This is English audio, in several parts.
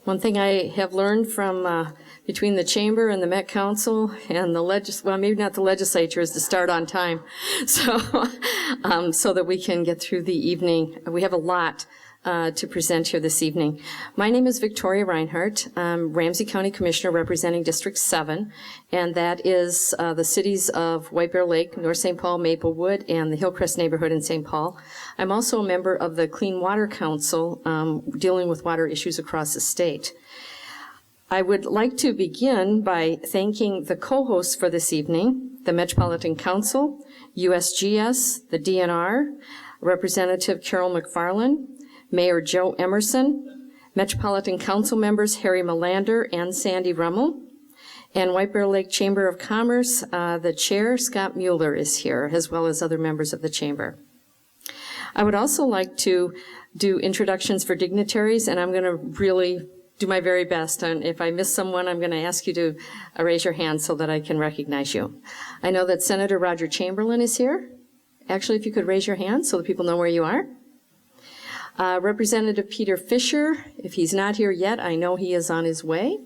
One thing I have learned from between the Chamber and the Met Council and the well, maybe not the legislature, is to start on time, so so that we can get through the evening. We have a lot to present here this evening. My name is Victoria Reinhardt. I'm Ramsey County Commissioner representing District 7, and that is the cities of White Bear Lake, North St. Paul, Maplewood, and the Hillcrest neighborhood in St. Paul. I'm also a member of the Clean Water Council, dealing with water issues across the state. I would like to begin by thanking the co-hosts for this evening, the Metropolitan Council, USGS, the DNR, Representative Carol McFarland, Mayor Joe Emerson, Metropolitan Council members Harry Melander and Sandy Rummel, and White Bear Lake Chamber of Commerce, the chair, Scott Mueller, is here, as well as other members of the chamber. I would also like to do introductions for dignitaries, and I'm going to really do my very best. And if I miss someone, I'm going to ask you to raise your hand so that I can recognize you. I know that Senator Roger Chamberlain is here. Actually, if you could raise your hand so that people know where you are. Representative Peter Fisher, if he's not here yet, I know he is on his way.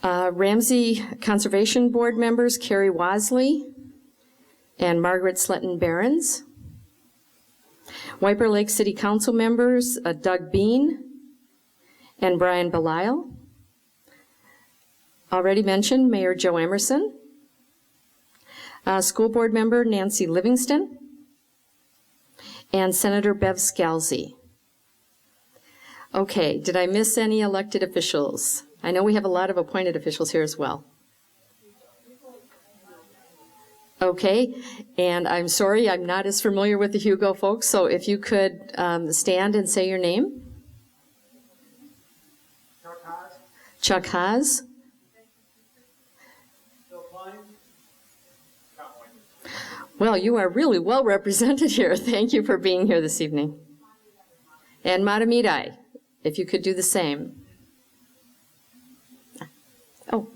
Ramsey Conservation Board members Carrie Wasley and Margaret Sletton-Barons. White Bear Lake City Council members Doug Bean and Brian Belisle. Already mentioned Mayor Joe Emerson. School Board member Nancy Livingston. And Senator Bev Scalzi. Okay, did I miss any elected officials? I know we have a lot of appointed officials here as well. Okay, and I'm sorry, I'm not as familiar with the Hugo folks, so if you could stand and say your name. Chuck Haas. Chuck Haas. Well, you are really well represented here. Thank you for being here this evening. And Matamidai, if you could do the same. Oh.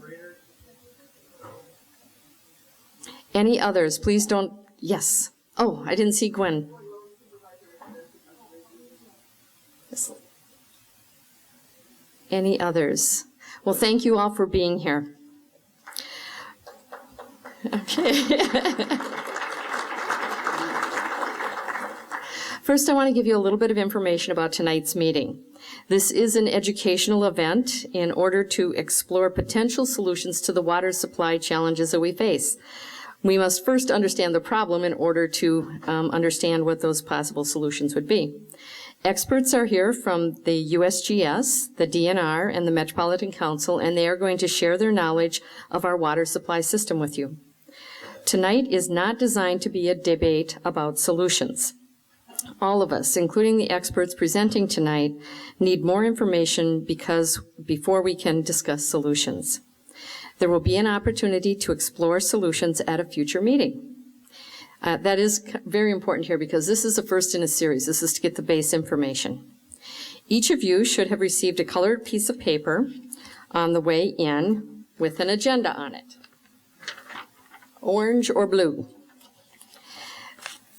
Any others? Please don't. Yes. Oh, I didn't see Gwen. Any others? Well, thank you all for being here. Okay. First, I want to give you a little bit of information about tonight's meeting. This is an educational event in order to explore potential solutions to the water supply challenges that we face. We must first understand the problem in order to understand what those possible solutions would be. Experts are here from the USGS, the DNR, and the Metropolitan Council, and they are going to share their knowledge of our water supply system with you. Tonight is not designed to be a debate about solutions. All of us, including the experts presenting tonight, need more information before we can discuss solutions. There will be an opportunity to explore solutions at a future meeting. That is very important here because this is the first in a series. This is to get the base information. Each of you should have received a colored piece of paper on the way in with an agenda on it, orange or blue.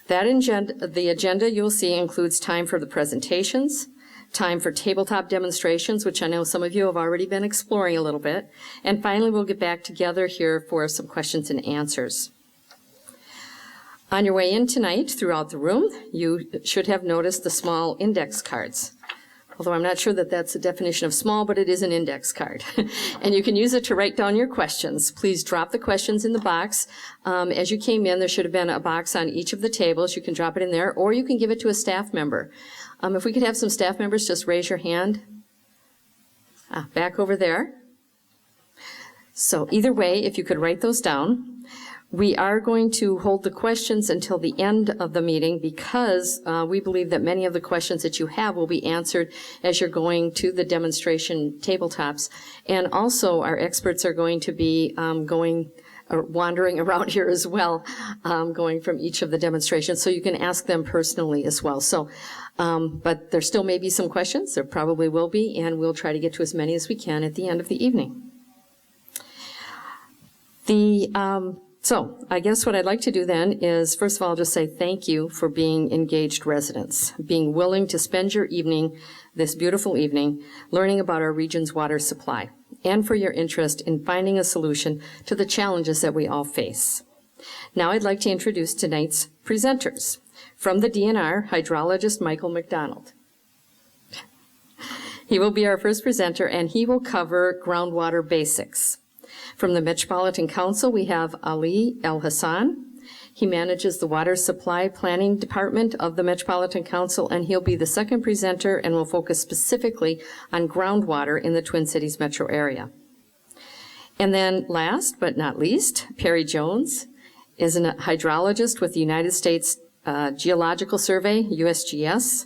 The agenda you'll see includes time for the presentations, time for tabletop demonstrations, which I know some of you have already been exploring a little bit, and finally we'll get back together here for some questions and answers. On your way in tonight, throughout the room, you should have noticed the small index cards. Although I'm not sure that that's the definition of small, but it is an index card. And you can use it to write down your questions. Please drop the questions in the box. As you came in, there should have been a box on each of the tables. You can drop it in there, or you can give it to a staff member. If we could have some staff members just raise your hand. Back over there. So either way, if you could write those down. We are going to hold the questions until the end of the meeting because we believe that many of the questions that you have will be answered as you're going to the demonstration tabletops. And also our experts are going to be wandering around here as well, going from each of the demonstrations, so you can ask them personally as well. So, but there still may be some questions, there probably will be, and we'll try to get to as many as we can at the end of the evening. The So I guess what I'd like to do then is, first of all, just say thank you for being engaged residents, being willing to spend your evening, this beautiful evening, learning about our region's water supply, and for your interest in finding a solution to the challenges that we all face. Now I'd like to introduce tonight's presenters. From the DNR, hydrologist Michael McDonald. He will be our first presenter, and he will cover groundwater basics. From the Metropolitan Council, we have Ali El Hassan. He manages the Water Supply Planning Department of the Metropolitan Council, and he'll be the second presenter and will focus specifically on groundwater in the Twin Cities metro area. And then last but not least, Perry Jones is a hydrologist with the United States Geological Survey, USGS,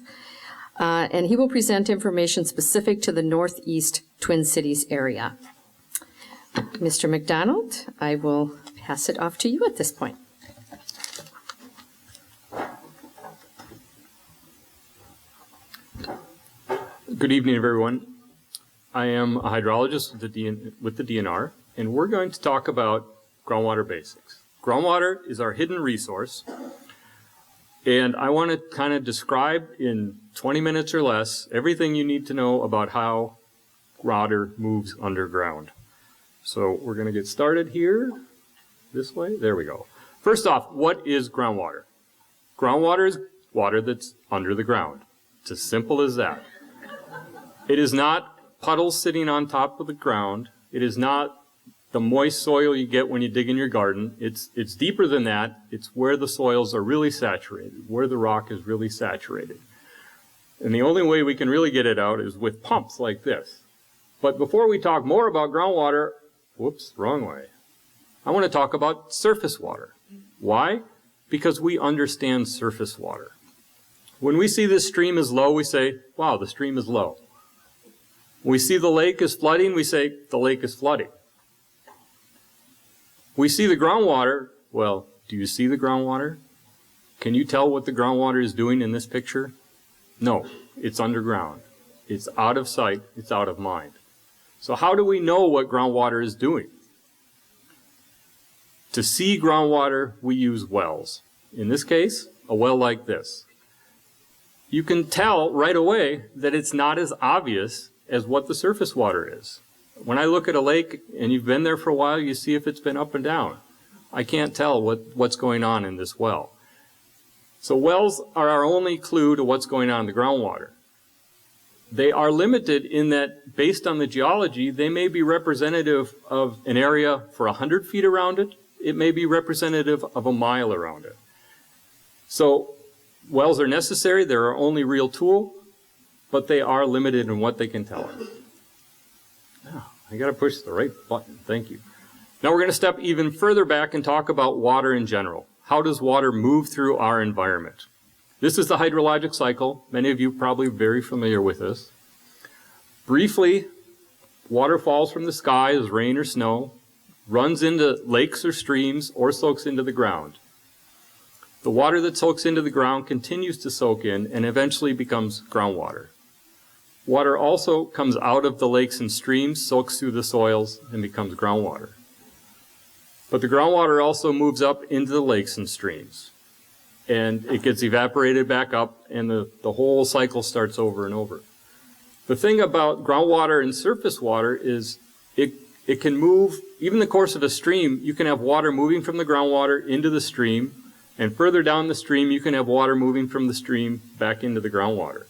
and he will present information specific to the Northeast Twin Cities area. Mr. McDonald, I will pass it off to you at this point. Good evening, everyone. I am a hydrologist with the DNR, and we're going to talk about groundwater basics. Groundwater is our hidden resource, and I want to kind of describe in 20 minutes or less everything you need to know about how water moves underground. So we're going to get started here, this way. There we go. First off, what is groundwater? Groundwater is water that's under the ground. It's as simple as that. It is not puddles sitting on top of the ground. It is not the moist soil you get when you dig in your garden. It's deeper than that. It's where the soils are really saturated, where the rock is really saturated. And the only way we can really get it out is with pumps like this. But before we talk more about groundwater, whoops, wrong way. I want to talk about surface water. Why? Because we understand surface water. When we see this stream is low, we say, wow, the stream is low. When we see the lake is flooding, we say, the lake is flooding. We see the groundwater. Well, do you see the groundwater? Can you tell what the groundwater is doing in this picture? No, it's underground. It's out of sight. It's out of mind. So how do we know what groundwater is doing? To see groundwater, we use wells. In this case, a well like this. You can tell right away that it's not as obvious as what the surface water is. When I look at a lake, and you've been there for a while, you see if it's been up and down. I can't tell what's going on in this well. So wells are our only clue to what's going on in the groundwater. They are limited in that, based on the geology, they may be representative of an area for 100 feet around it. It may be representative of a mile around it. So wells are necessary. They're our only real tool, but they are limited in what they can tell us. Now, I got to push the right button. Thank you. Now we're going to step even further back and talk about water in general. How does water move through our environment? This is the hydrologic cycle. Many of you are probably very familiar with this. Briefly, water falls from the sky as rain or snow, runs into lakes or streams, or soaks into the ground. The water that soaks into the ground continues to soak in and eventually becomes groundwater. Water also comes out of the lakes and streams, soaks through the soils, and becomes groundwater. But the groundwater also moves up into the lakes and streams. And it gets evaporated back up, and the whole cycle starts over and over. The thing about groundwater and surface water is it can move, even the course of a stream, you can have water moving from the groundwater into the stream, and further down the stream, you can have water moving from the stream back into the groundwater.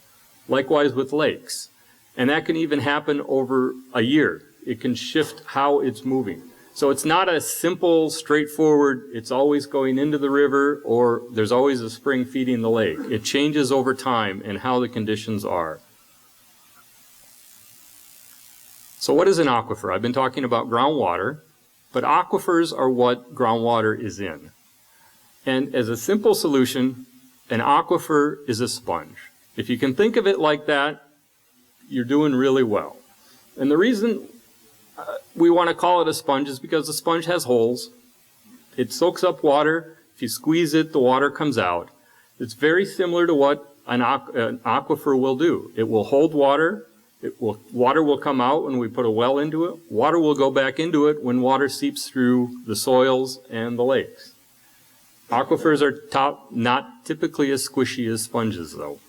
Likewise with lakes. And that can even happen over a year. It can shift how it's moving. So it's not a simple, straightforward, it's always going into the river, or there's always a spring feeding the lake. It changes over time and how the conditions are. So what is an aquifer? I've been talking about groundwater, but aquifers are what groundwater is in. And as a simple solution, an aquifer is a sponge. If you can think of it like that, you're doing really well. And the reason we want to call it a sponge is because the sponge has holes. It soaks up water. If you squeeze it, the water comes out. It's very similar to what an aquifer will do. It will hold water, Water will come out when we put a well into it. Water will go back into it when water seeps through the soils and the lakes. Aquifers are not typically as squishy as sponges, though.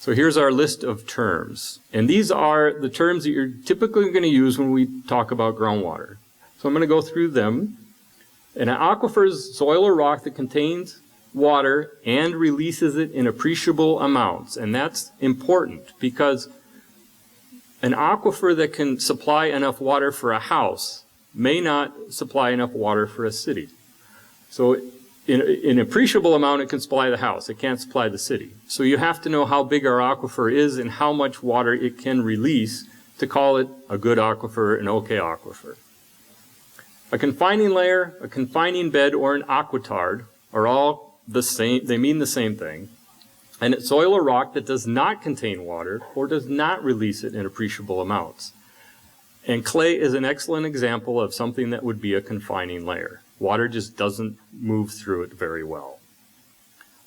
So here's our list of terms. And these are the terms that you're typically going to use when we talk about groundwater. So I'm going to go through them. An aquifer is soil or rock that contains water and releases it in appreciable amounts. And that's important because an aquifer that can supply enough water for a house may not supply enough water for a city. So in an appreciable amount, it can supply the house. It can't supply the city. So you have to know how big our aquifer is and how much water it can release to call it a good aquifer, an okay aquifer. A confining layer, a confining bed, or an aquitard are all the same. They mean the same thing. And it's soil or rock that does not contain water or does not release it in appreciable amounts. And clay is an excellent example of something that would be a confining layer. Water just doesn't move through it very well.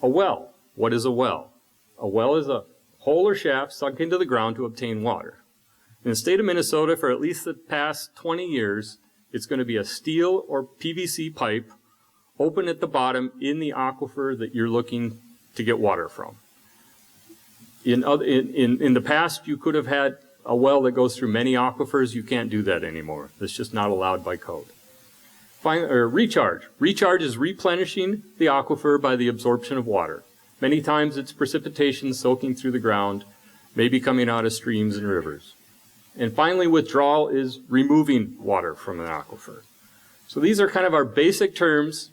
A well. What is a well? A well is a hole or shaft sunk into the ground to obtain water. In the state of Minnesota, for at least the past 20 years, it's going to be a steel or PVC pipe open at the bottom in the aquifer that you're looking to get water from. In the past, you could have had a well that goes through many aquifers. You can't do that anymore. That's just not allowed by code. Recharge. Recharge is replenishing the aquifer by the absorption of water. Many times it's precipitation soaking through the ground, maybe coming out of streams and rivers. And finally, withdrawal is removing water from an aquifer. So these are kind of our basic terms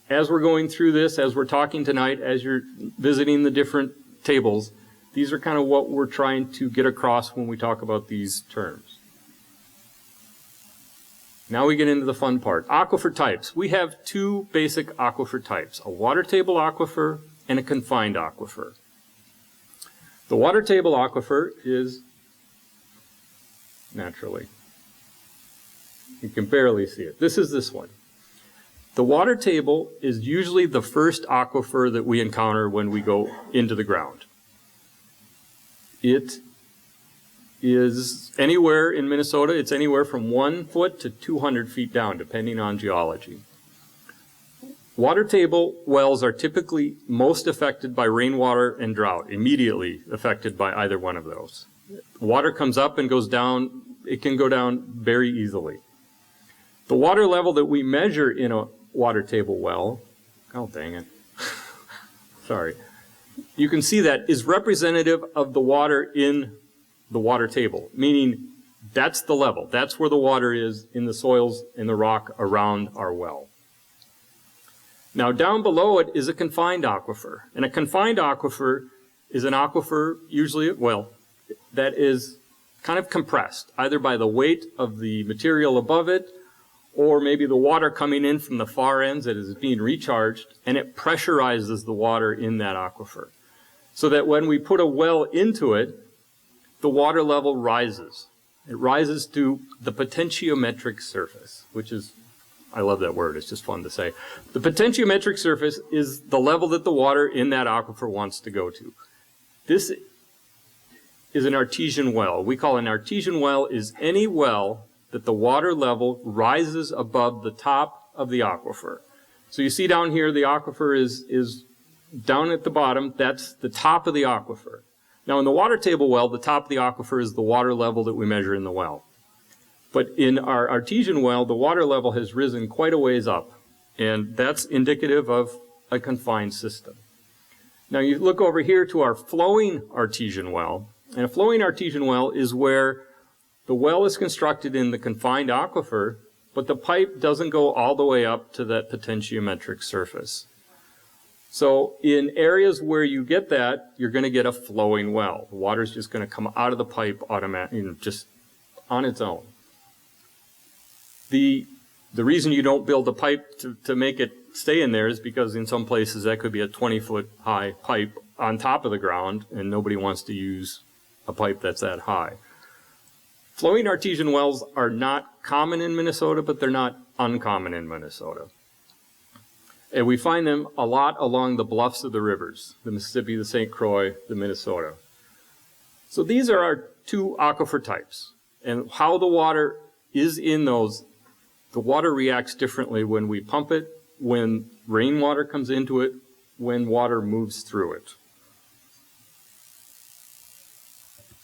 as we're going through this, as we're talking tonight, as you're visiting the different tables. These are kind of what we're trying to get across when we talk about these terms. Now we get into the fun part. Aquifer types. We have two basic aquifer types, a water table aquifer and a confined aquifer. The water table aquifer is naturally, you can barely see it. This is this one. The water table is usually the first aquifer that we encounter when we go into the ground. It is anywhere in Minnesota, it's anywhere from 1 foot to 200 feet down, depending on geology. Water table wells are typically most affected by rainwater and drought, immediately affected by either one of those. Water comes up and goes down, it can go down very easily. The water level that we measure in a water table well, oh dang it, sorry, you can see that is representative of the water in the water table, meaning that's the level. That's where the water is in the soils and the rock around our well. Now down below it is a confined aquifer. And a confined aquifer is an aquifer, usually, well, that is kind of compressed, either by the weight of the material above it, or maybe the water coming in from the far ends that is being recharged, and it pressurizes the water in that aquifer. So that when we put a well into it, the water level rises. It rises to the potentiometric surface, which is, I love that word, it's just fun to say. The potentiometric surface is the level that the water in that aquifer wants to go to. This is an artesian well. We call an artesian well is any well that the water level rises above the top of the aquifer. So you see down here, the aquifer is down at the bottom. That's the top of the aquifer. Now, in the water table well, the top of the aquifer is the water level that we measure in the well. But in our artesian well, the water level has risen quite a ways up, and that's indicative of a confined system. Now, you look over here to our flowing artesian well, and a flowing artesian well is where the well is constructed in the confined aquifer, but the pipe doesn't go all the way up to that potentiometric surface. So in areas where you get that, you're going to get a flowing well. The water's just going to come out of the pipe automatically, just on its own. The reason you don't build a pipe to make it stay in there is because in some places that could be a 20-foot high pipe on top of the ground, and nobody wants to use a pipe that's that high. Flowing artesian wells are not common in Minnesota, but they're not uncommon in Minnesota. And we find them a lot along the bluffs of the rivers, the Mississippi, the St. Croix, the Minnesota. So these are our two aquifer types. And how the water is in those, the water reacts differently when we pump it, when rainwater comes into it, when water moves through it.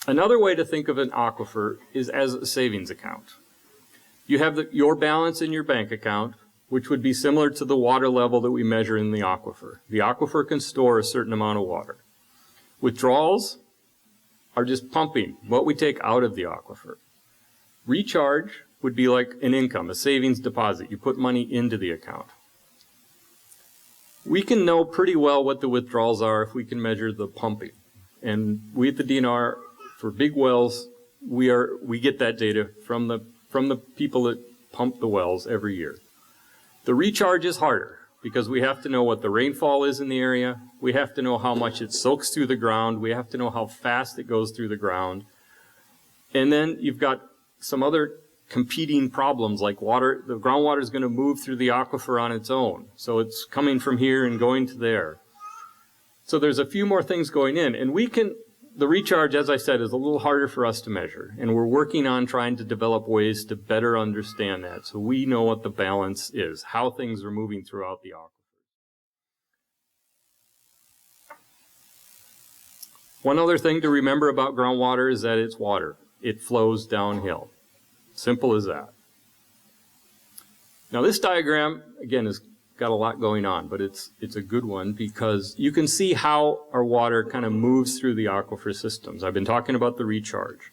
Another way to think of an aquifer is as a savings account. You have your balance in your bank account, which would be similar to the water level that we measure in the aquifer. The aquifer can store a certain amount of water. Withdrawals are just pumping what we take out of the aquifer. Recharge would be like an income, a savings deposit. You put money into the account. We can know pretty well what the withdrawals are if we can measure the pumping. And we at the DNR, for big wells, we get that data from the people that pump the wells every year. The recharge is harder because we have to know what the rainfall is in the area. We have to know how much it soaks through the ground. We have to know how fast it goes through the ground. And then you've got some other competing problems like water. The groundwater is going to move through the aquifer on its own. So it's coming from here and going to there. So there's a few more things going in. And the recharge, as I said, is a little harder for us to measure. And we're working on trying to develop ways to better understand that so we know what the balance is, how things are moving throughout the aquifer. One other thing to remember about groundwater is that it's water. It flows downhill. Simple as that. Now this diagram, again, has got a lot going on, but it's a good one because you can see how our water kind of moves through the aquifer systems. I've been talking about the recharge.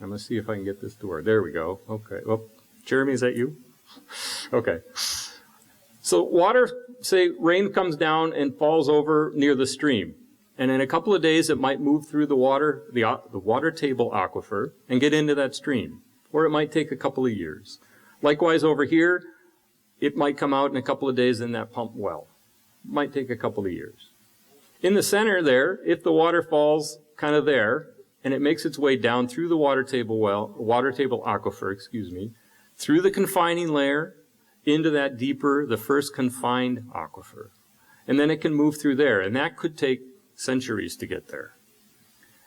I'm going to see if I can get this to work. There we go. Okay. Well, Jeremy, is that you? Okay. So water, say rain comes down and falls over near the stream. And in a couple of days, it might move through the water table aquifer and get into that stream. Or it might take a couple of years. Likewise over here, it might come out in a couple of days in that pump well. It might take a couple of years. In the center there, if the water falls kind of there, and it makes its way down through the water table aquifer, through the confining layer, into that deeper, the first confined aquifer. And then it can move through there, and that could take centuries to get there.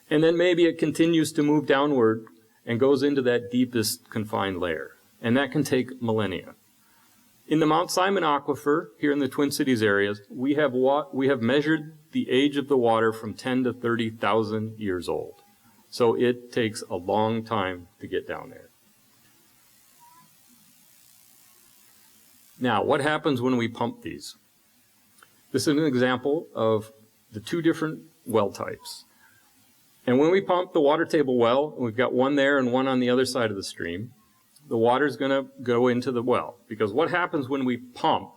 And then maybe it continues to move downward and goes into that deepest confined layer. And that can take millennia. In the Mount Simon Aquifer, here in the Twin Cities areas, we have measured the age of the water from 10 to 30,000 years old. So it takes a long time to get down there. Now, what happens when we pump these? This is an example of the two different well types. And when we pump the water table well, and we've got one there and one on the other side of the stream, the water's going to go into the well. Because what happens when we pump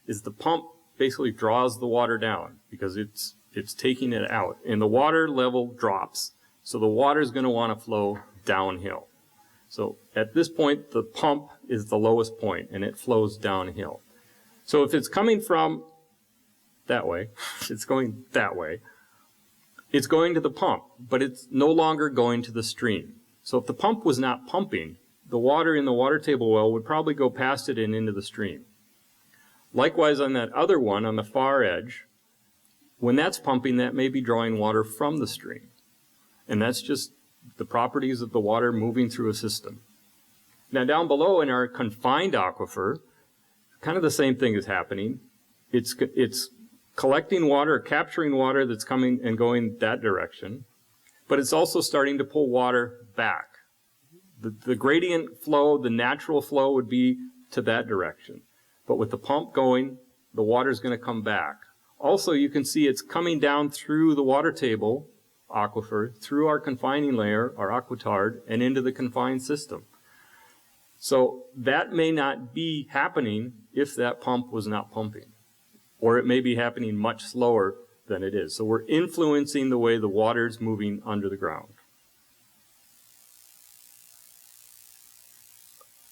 is the pump basically draws the water down because it's taking it out. And the water level drops. So the water is going to want to flow downhill. So at this point, the pump is the lowest point and it flows downhill. So if it's coming from that way, it's going that way, it's going to the pump, but it's no longer going to the stream. So if the pump was not pumping, the water in the water table well would probably go past it and into the stream. Likewise, on that other one, on the far edge, when that's pumping, that may be drawing water from the stream. And that's just the properties of the water moving through a system. Now down below in our confined aquifer, kind of the same thing is happening. It's collecting water, capturing water that's coming and going that direction, but it's also starting to pull water back. The gradient flow, the natural flow would be to that direction. But with the pump going, the water's going to come back. Also, you can see it's coming down through the water table aquifer, through our confining layer, our aquitard, and into the confined system. So that may not be happening if that pump was not pumping. Or it may be happening much slower than it is. So we're influencing the way the water's moving under the ground.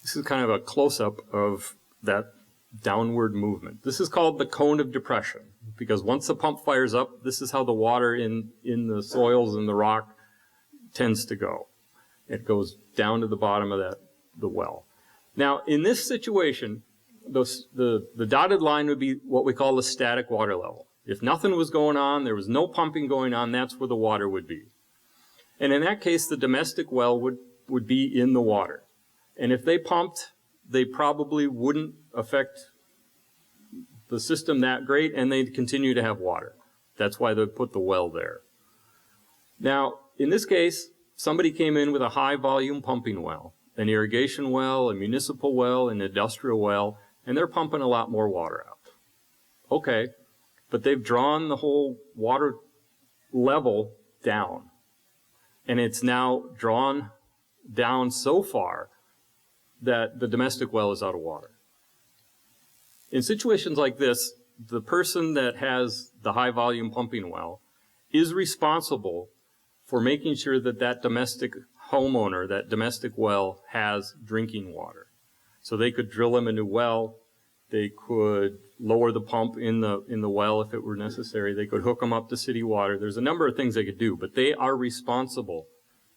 This is kind of a close-up of that downward movement. This is called the cone of depression, because once the pump fires up, this is how the water in the soils and the rock tends to go. It goes down to the bottom of the well. Now, in this situation, the dotted line would be what we call the static water level. If nothing was going on, there was no pumping going on, that's where the water would be. And in that case, the domestic well would be in the water. And if they pumped, they probably wouldn't affect the system that great, and they'd continue to have water. That's why they put the well there. Now, in this case, somebody came in with a high volume pumping well, an irrigation well, a municipal well, an industrial well, and they're pumping a lot more water out. Okay, but they've drawn the whole water level down. And it's now drawn down so far that the domestic well is out of water. In situations like this, the person that has the high volume pumping well is responsible for making sure that that domestic homeowner, that domestic well, has drinking water. So they could drill them a new well. They could lower the pump in the well if it were necessary. They could hook them up to city water. There's a number of things they could do, but they are responsible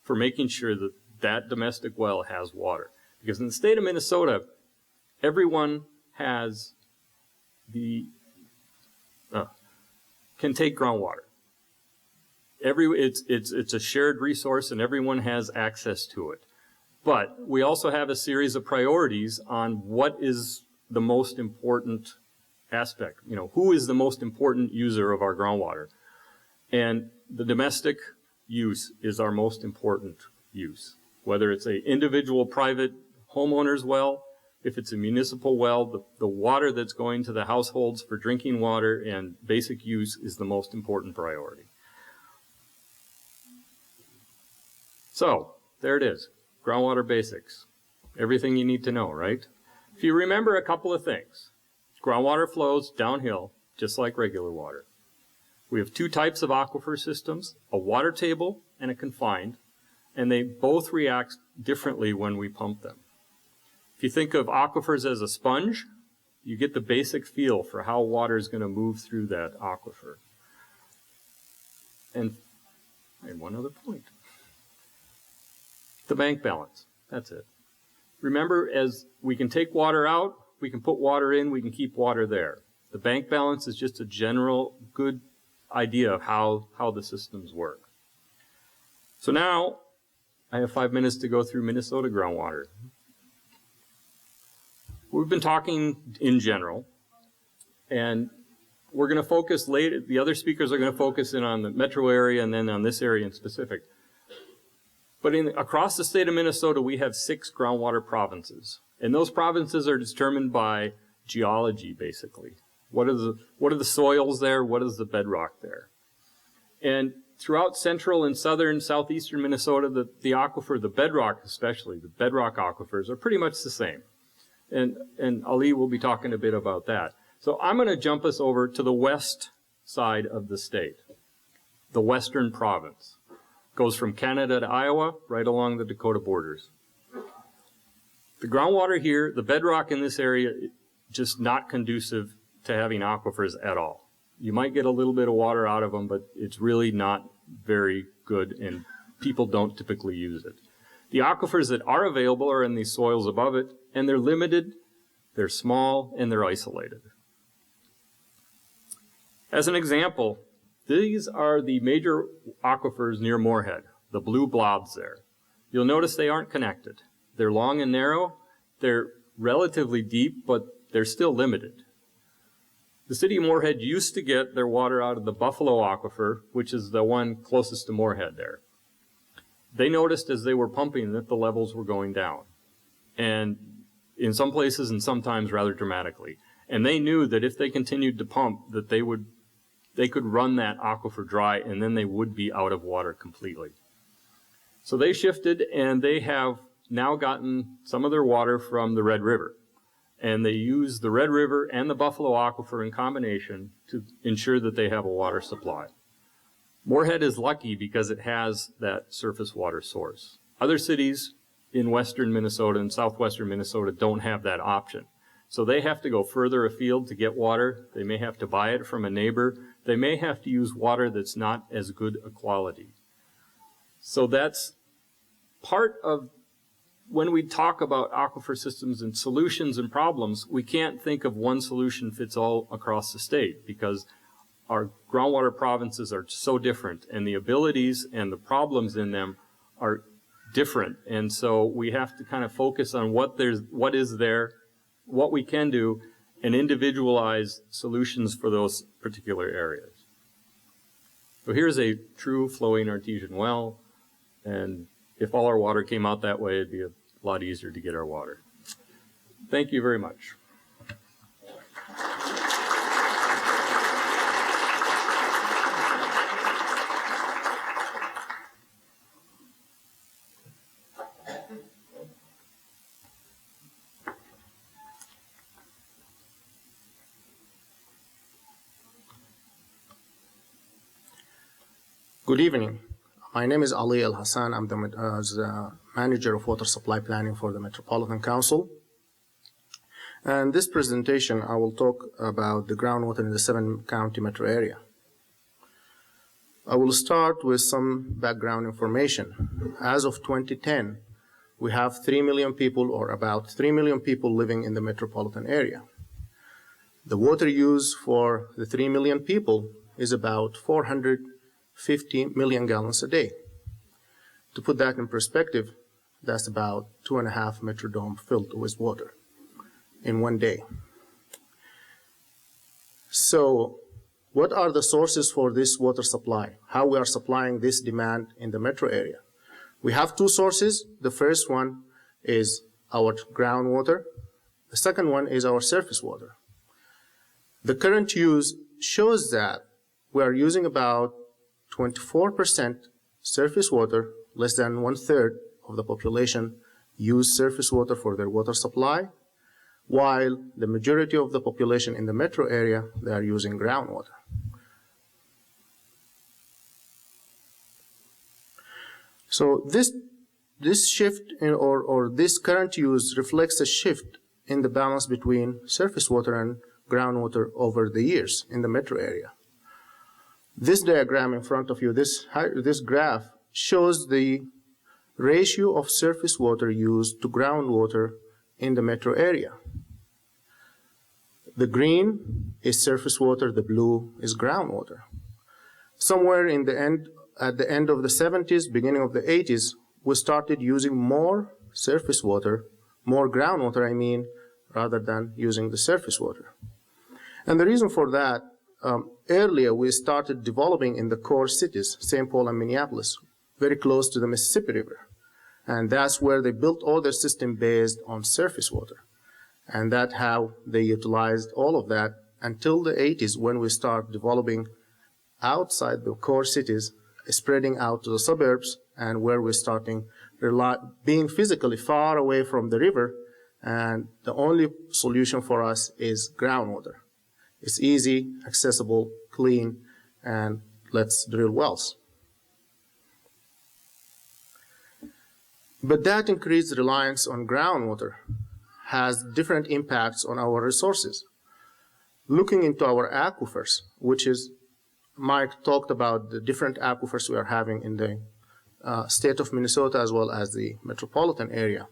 for making sure that that domestic well has water. Because in the state of Minnesota, everyone has can take groundwater. It's a shared resource and everyone has access to it. But we also have a series of priorities on what is the most important aspect. You know, who is the most important user of our groundwater? And the domestic use is our most important use. Whether it's an individual private homeowner's well, if it's a municipal well, the water that's going to the households for drinking water and basic use is the most important priority. So, there it is. Groundwater basics. Everything you need to know, right? If you remember a couple of things, groundwater flows downhill just like regular water. We have two types of aquifer systems, a water table and a confined, and they both react differently when we pump them. If you think of aquifers as a sponge, you get the basic feel for how water is going to move through that aquifer. And I had one other point. The bank balance, that's it. Remember, as we can take water out, we can put water in, we can keep water there. The bank balance is just a general good idea of how the systems work. So now, I have 5 minutes to go through Minnesota groundwater. We've been talking in general, and we're going to focus later, the other speakers are going to focus in on the metro area and then on this area in specific. But across the state of Minnesota, we have 6 groundwater provinces. And those provinces are determined by geology, basically. What are the soils there? What is the bedrock there? And throughout central and southern, southeastern Minnesota, the aquifer, the bedrock especially, the bedrock aquifers are pretty much the same. And Ali will be talking a bit about that. So I'm going to jump us over to the west side of the state, the western province. Goes from Canada to Iowa, right along the Dakota borders. The groundwater here, the bedrock in this area, just not conducive to having aquifers at all. You might get a little bit of water out of them, but it's really not very good, and people don't typically use it. The aquifers that are available are in these soils above it, and they're limited, they're small, and they're isolated. As an example, these are the major aquifers near Moorhead, the blue blobs there. You'll notice they aren't connected. They're long and narrow, they're relatively deep, but they're still limited. The city of Moorhead used to get their water out of the Buffalo Aquifer, which is the one closest to Moorhead there. They noticed as they were pumping that the levels were going down, and in some places and sometimes rather dramatically. And they knew that if they continued to pump, that they could run that aquifer dry, and then they would be out of water completely. So they shifted, and they have now gotten some of their water from the Red River. And they use the Red River and the Buffalo Aquifer in combination to ensure that they have a water supply. Moorhead is lucky because it has that surface water source. Other cities in western Minnesota and southwestern Minnesota don't have that option. So they have to go further afield to get water. They may have to buy it from a neighbor. They may have to use water that's not as good a quality. So that's part of when we talk about aquifer systems and solutions and problems, we can't think of one solution fits all across the state because our groundwater provinces are so different, and the abilities and the problems in them are different. And so we have to kind of focus on what is there, what we can do, and individualize solutions for those particular areas. So here's a true flowing artesian well, and if all our water came out that way, it'd be a lot easier to get our water. Thank you very much. Good evening. My name is Ali Al Hassan. I'm the manager of water supply planning for the Metropolitan Council. And this presentation, I will talk about the groundwater in the 7-county metro area. I will start with some background information. As of 2010, we have 3 million people, or about 3 million people living in the metropolitan area. The water use for the 3 million people is about 450 million gallons a day. To put that in perspective, that's about 2.5 Metrodome filled with water in one day. So what are the sources for this water supply? How we are supplying this demand in the metro area? We have 2 sources. The first one is our groundwater. The second one is our surface water. The current use shows that we are using about 24% surface water. Less than 1/3 of the population use surface water for their water supply, while the majority of the population in the metro area, they are using groundwater. So this shift or this current use reflects a shift in the balance between surface water and groundwater over the years in the metro area. This diagram in front of you, this graph, shows the ratio of surface water used to groundwater in the metro area. The green is surface water, the blue is groundwater. Somewhere at the end of the 70s, beginning of the 80s, we started using more surface water, more groundwater, rather than using the surface water. And the reason for that, earlier we started developing in the core cities, St. Paul and Minneapolis, very close to the Mississippi River. And that's where they built all their system based on surface water. And that's how they utilized all of that until the 80s, when we start developing outside the core cities, spreading out to the suburbs, and where we're starting being physically far away from the river. And the only solution for us is groundwater. It's easy, accessible, clean, and let's drill wells. But that increased reliance on groundwater has different impacts on our resources. Looking into our aquifers, which is, Mike talked about the different aquifers we are having in the state of Minnesota as well as the metropolitan area.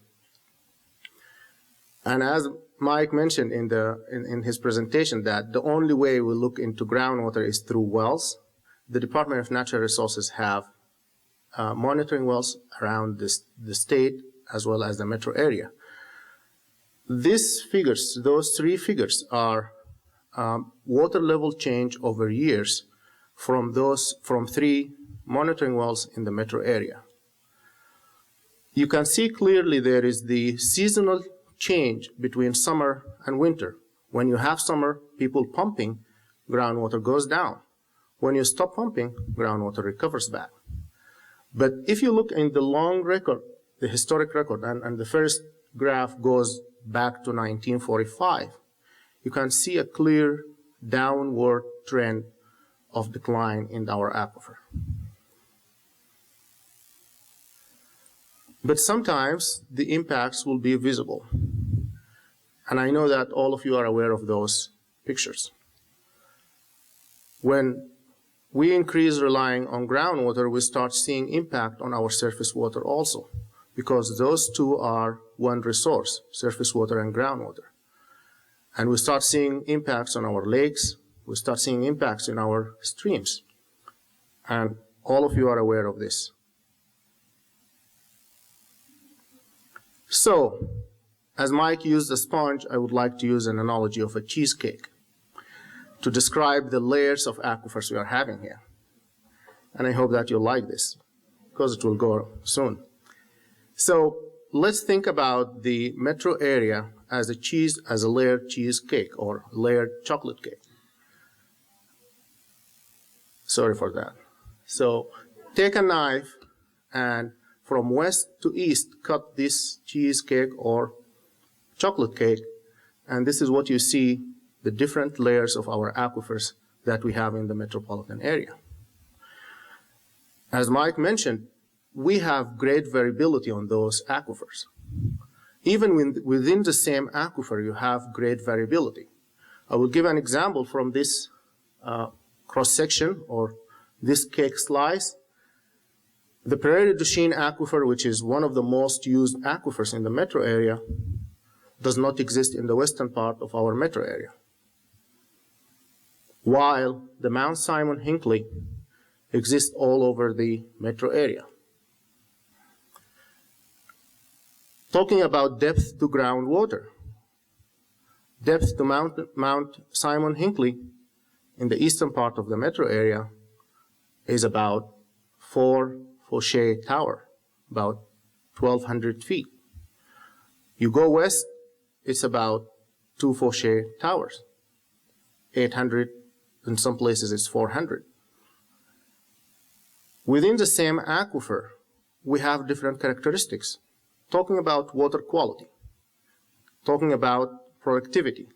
And as Mike mentioned in his presentation, that the only way we look into groundwater is through wells. The Department of Natural Resources have monitoring wells around the state as well as the metro area. Those 3 figures are water level change over years from 3 monitoring wells in the metro area. You can see clearly there is the seasonal change between summer and winter. When you have summer, people pumping, groundwater goes down. When you stop pumping, groundwater recovers back. But if you look in the long record, the historic record, and the first graph goes back to 1945, you can see a clear downward trend of decline in our aquifer. But sometimes the impacts will be visible. And I know that all of you are aware of those pictures. When we increase relying on groundwater, we start seeing impact on our surface water also, because those 2 are one resource, surface water and groundwater. And we start seeing impacts on our lakes, we start seeing impacts in our streams. And all of you are aware of this. So, as Mike used a sponge, I would like to use an analogy of a cheesecake to describe the layers of aquifers we are having here. And I hope that you'll like this, because it will go soon. So let's think about the metro area as a layered cheesecake or layered chocolate cake. Sorry for that. So take a knife and from west to east, cut this cheesecake or chocolate cake, and this is what you see, the different layers of our aquifers that we have in the metropolitan area. As Mike mentioned, we have great variability on those aquifers. Even within the same aquifer, you have great variability. I will give an example from this cross-section or this cake slice. The Prairie du Chien aquifer, which is one of the most used aquifers in the metro area, does not exist in the western part of our metro area. While the Mount Simon Hinckley exists all over the metro area. Talking about depth to groundwater. Depth to Mount Simon Hinckley in the eastern part of the metro area is about 4 Fauché Tower, about 1,200 feet. You go west, it's about 2 Fauché Towers, 800, in some places it's 400. Within the same aquifer, we have different characteristics. Talking about water quality, talking about productivity,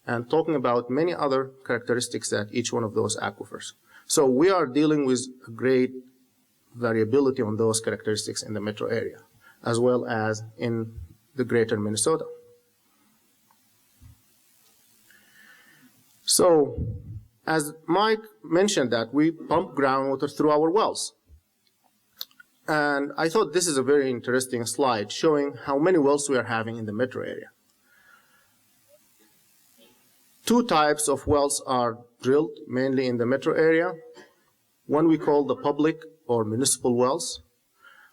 and talking about many other characteristics at each one of those aquifers. So we are dealing with a great variability on those characteristics in the metro area, as well as in the greater Minnesota. So, as Mike mentioned that we pump groundwater through our wells. And I thought this is a very interesting slide showing how many wells we are having in the metro area. 2 types of wells are drilled mainly in the metro area. One we call the public or municipal wells.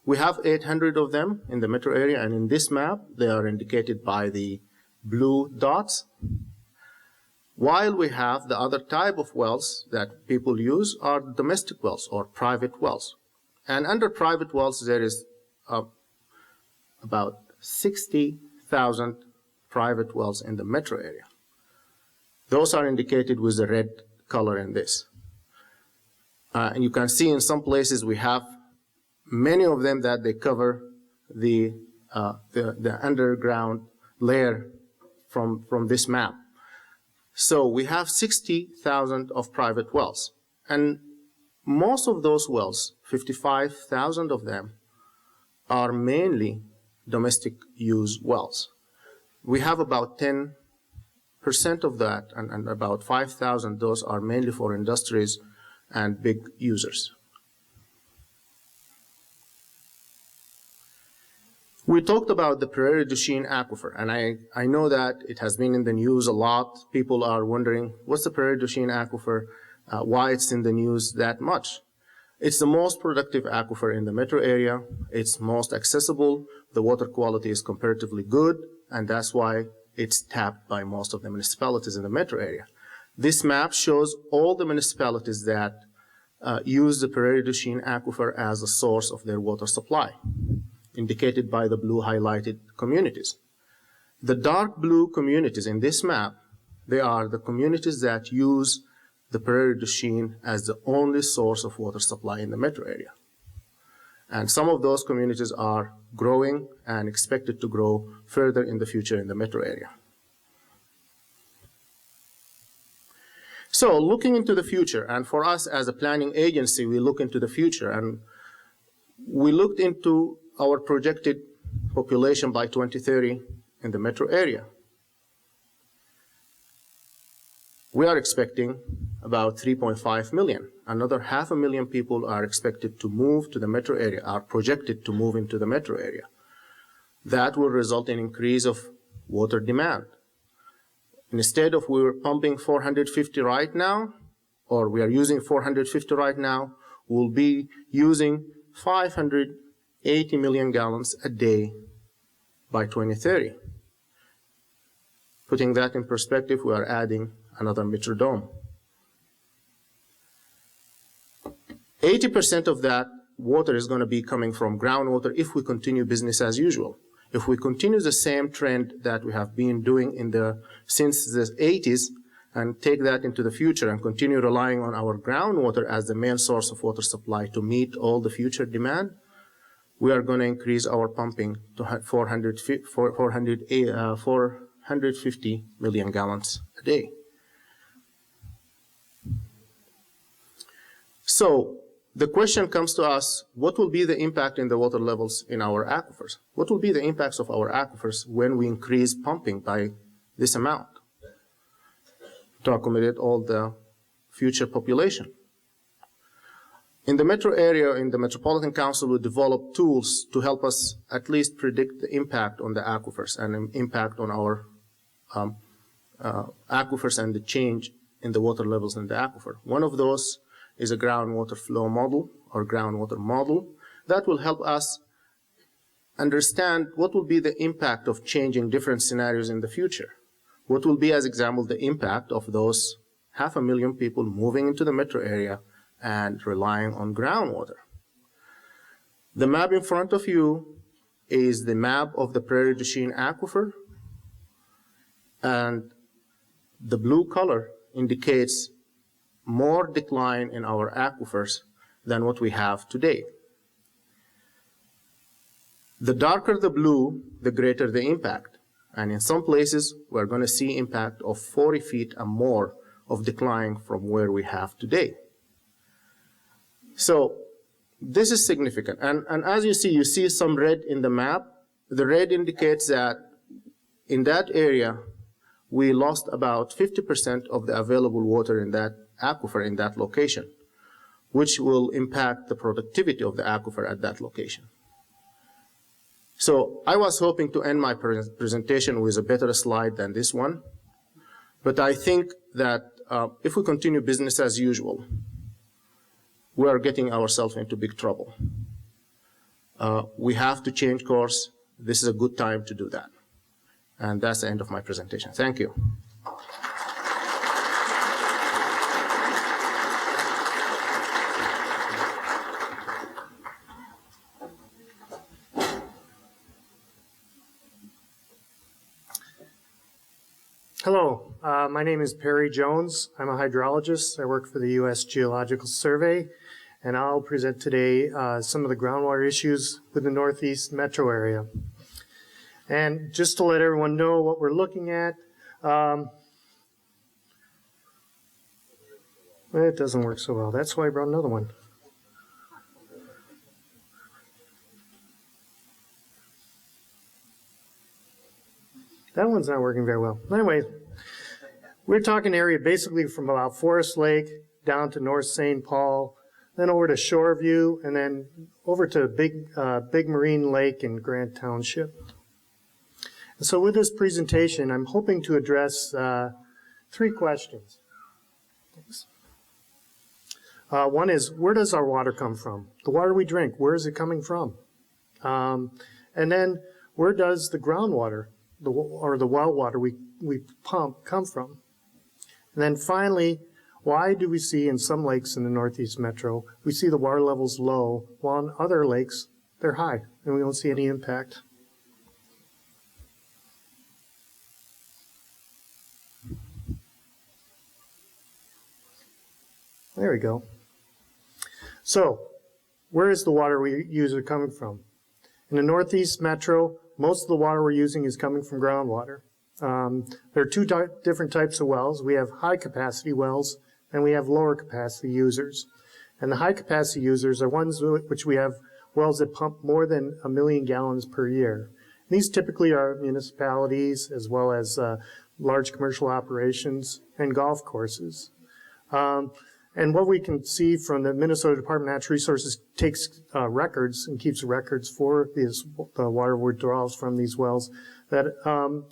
We have 800 of them in the metro area, and in this map, they are indicated by the blue dots. While we have the other type of wells that people use are domestic wells or private wells. And under private wells, there is about 60,000 private wells in the metro area. Those are indicated with the red color in this. And you can see in some places we have many of them that they cover the underground layer from this map. So we have 60,000 of private wells. And most of those wells, 55,000 of them, are mainly domestic use wells. We have about 10% of that, and about 5,000, those are mainly for industries and big users. We talked about the Prairie du Chien aquifer, and I know that it has been in the news a lot. People are wondering, what's the Prairie du Chien aquifer? Why it's in the news that much? It's the most productive aquifer in the metro area. It's most accessible. The water quality is comparatively good, and that's why it's tapped by most of the municipalities in the metro area. This map shows all the municipalities that use the Prairie du Chien aquifer as a source of their water supply, indicated by the blue highlighted communities. The dark blue communities in this map, they are the communities that use the Prairie du Chien as the only source of water supply in the metro area. And some of those communities are growing and expected to grow further in the future in the metro area. So looking into the future, and for us as a planning agency, we look into the future, and we looked into our projected population by 2030 in the metro area. We are expecting about 3.5 million. Another 500,000 people are expected to move to the metro area, are projected to move into the metro area. That will result in increase of water demand. Instead of we're pumping 450 right now, or we are using 450 right now, we'll be using 580 million gallons a day by 2030. Putting that in perspective, we are adding another Metrodome. 80% of that water is going to be coming from groundwater if we continue business as usual. If we continue the same trend that we have been doing since the 80s and take that into the future and continue relying on our groundwater as the main source of water supply to meet all the future demand, we are going to increase our pumping to 450 million gallons a day. So the question comes to us, what will be the impact in the water levels in our aquifers? What will be the impacts of our aquifers when we increase pumping by this amount to accommodate all the future population? In the metro area, in the Metropolitan Council, we developed tools to help us at least predict the impact on the aquifers and the impact on our aquifers and the change in the water levels in the aquifer. One of those is a groundwater flow model or groundwater model that will help us understand what will be the impact of changing different scenarios in the future. What will be, as example, the impact of those 500,000 people moving into the metro area and relying on groundwater. The map in front of you is the map of the Prairie du Chien aquifer, and the blue color indicates more decline in our aquifers than what we have today. The darker the blue, the greater the impact. And in some places, we're going to see impact of 40 feet and more of decline from where we have today. So this is significant. And as you see some red in the map. The red indicates that in that area, we lost about 50% of the available water in that aquifer in that location, which will impact the productivity of the aquifer at that location. So I was hoping to end my presentation with a better slide than this one, but I think that if we continue business as usual, we are getting ourselves into big trouble. We have to change course. This is a good time to do that. And that's the end of my presentation. Thank you. Hello, my name is Perry Jones. I'm a hydrologist. I work for the U.S. Geological Survey, and I'll present today some of the groundwater issues with the Northeast metro area. And just to let everyone know what we're looking at, it doesn't work so well. That's why I brought another one. That one's not working very well. Anyway, we're talking area basically from about Forest Lake down to North St. Paul, then over to Shoreview, and then over to Big Marine Lake in Grant Township. And so with this presentation, I'm hoping to address 3 questions. Thanks. One is, where does our water come from? The water we drink, where is it coming from? And then, where does the groundwater or the well water we pump come from? And then finally, why do we see in some lakes in the Northeast Metro, we see the water levels low, while in other lakes, they're high, and we don't see any impact? There we go. So, where is the water we use coming from? In the Northeast Metro, most of the water we're using is coming from groundwater. There are 2 different types of wells. We have high-capacity wells, and we have lower-capacity users. And the high-capacity users are ones which we have wells that pump more than 1 million gallons per year. And these typically are municipalities, as well as large commercial operations and golf courses. And what we can see from the Minnesota Department of Natural Resources takes records and keeps records for the water withdrawals from these wells that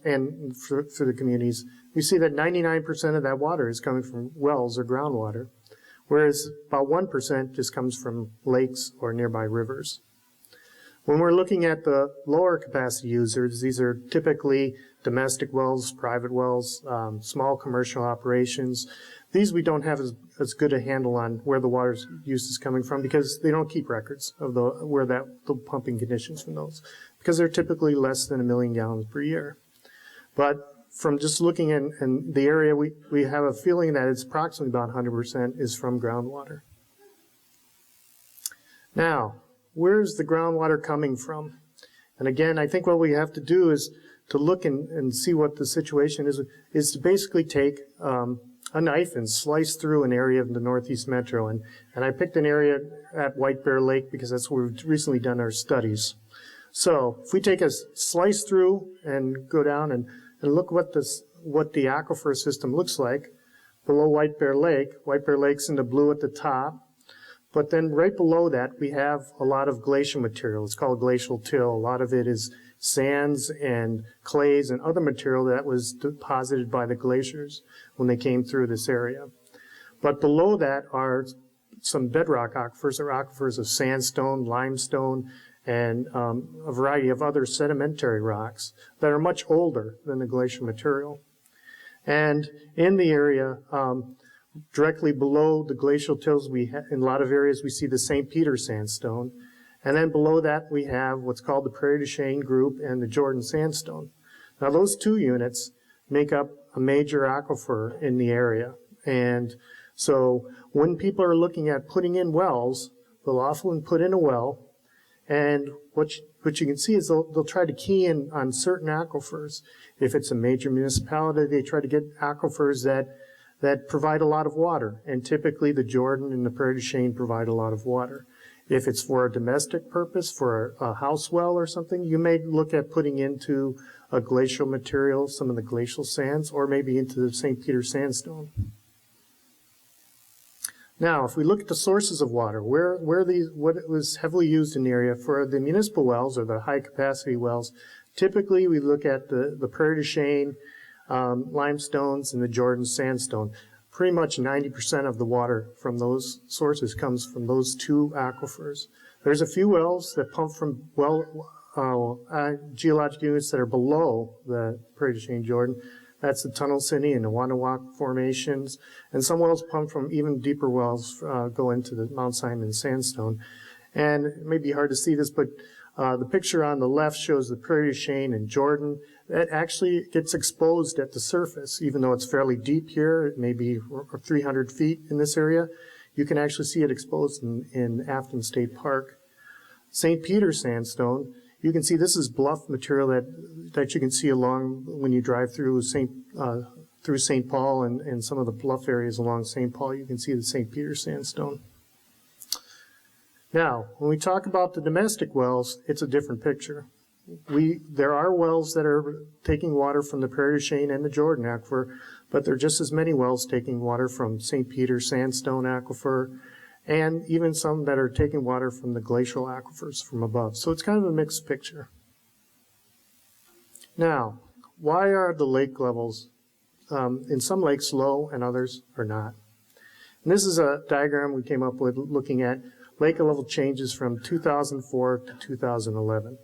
and for the communities we see that 99% of that water is coming from wells or groundwater, whereas about 1% just comes from lakes or nearby rivers. When we're looking at the lower capacity users, these are typically domestic wells, private wells, small commercial operations. These we don't have as good a handle on where the water use is coming from because they don't keep records of the pumping conditions from those, because they're typically less than 1 million gallons per year. But from just looking in the area, we have a feeling that it's approximately about 100% is from groundwater. Now, where's the groundwater coming from? And again, I think what we have to do is to look and see what the situation is to basically take a knife and slice through an area of the Northeast Metro. And I picked an area at White Bear Lake because that's where we've recently done our studies. So if we take a slice through and go down and look what the aquifer system looks like below White Bear Lake's in the blue at the top. But then right below that, we have a lot of glacial material. It's called glacial till. A lot of it is sands and clays and other material that was deposited by the glaciers when they came through this area. But below that are some bedrock aquifers, or aquifers of sandstone, limestone, and a variety of other sedimentary rocks that are much older than the glacial material. And in the area, directly below the glacial tills, in a lot of areas we see the St. Peter sandstone. And then below that we have what's called the Prairie du Chien group and the Jordan sandstone. Now those two units make up a major aquifer in the area. And so when people are looking at putting in wells, they'll often put in a well, and what you can see is they'll try to key in on certain aquifers. If it's a major municipality, they try to get aquifers that provide a lot of water, and typically the Jordan and the Prairie du Chien provide a lot of water. If it's for a domestic purpose, for a house well or something, you may look at putting into a glacial material, some of the glacial sands, or maybe into the St. Peter sandstone. Now, if we look at the sources of water, what was heavily used in the area for the municipal wells or the high capacity wells, typically we look at the Prairie du Chien limestones and the Jordan sandstone. Pretty much 90% of the water from those sources comes from those two aquifers. There's a few wells that pump from geologic units that are below the Prairie du Chien Jordan. That's the Tunnel City and the Wanawak formations. And some wells pump from even deeper wells, go into the Mount Simon sandstone. And it may be hard to see this, but the picture on the left shows the Prairie du Chien and Jordan. That actually gets exposed at the surface, even though it's fairly deep here. It may be 300 feet in this area. You can actually see it exposed in Afton State Park. St. Peter sandstone, you can see this is bluff material that you can see along when you drive through St. Paul and some of the bluff areas along St. Paul. You can see the St. Peter sandstone. Now, when we talk about the domestic wells, it's a different picture. There are wells that are taking water from the Prairie du Chien and the Jordan aquifer, but there are just as many wells taking water from St. Peter sandstone aquifer, and even some that are taking water from the glacial aquifers from above. So it's kind of a mixed picture. Now, why are the lake levels in some lakes low and others are not? And this is a diagram we came up with looking at lake level changes from 2004 to 2011.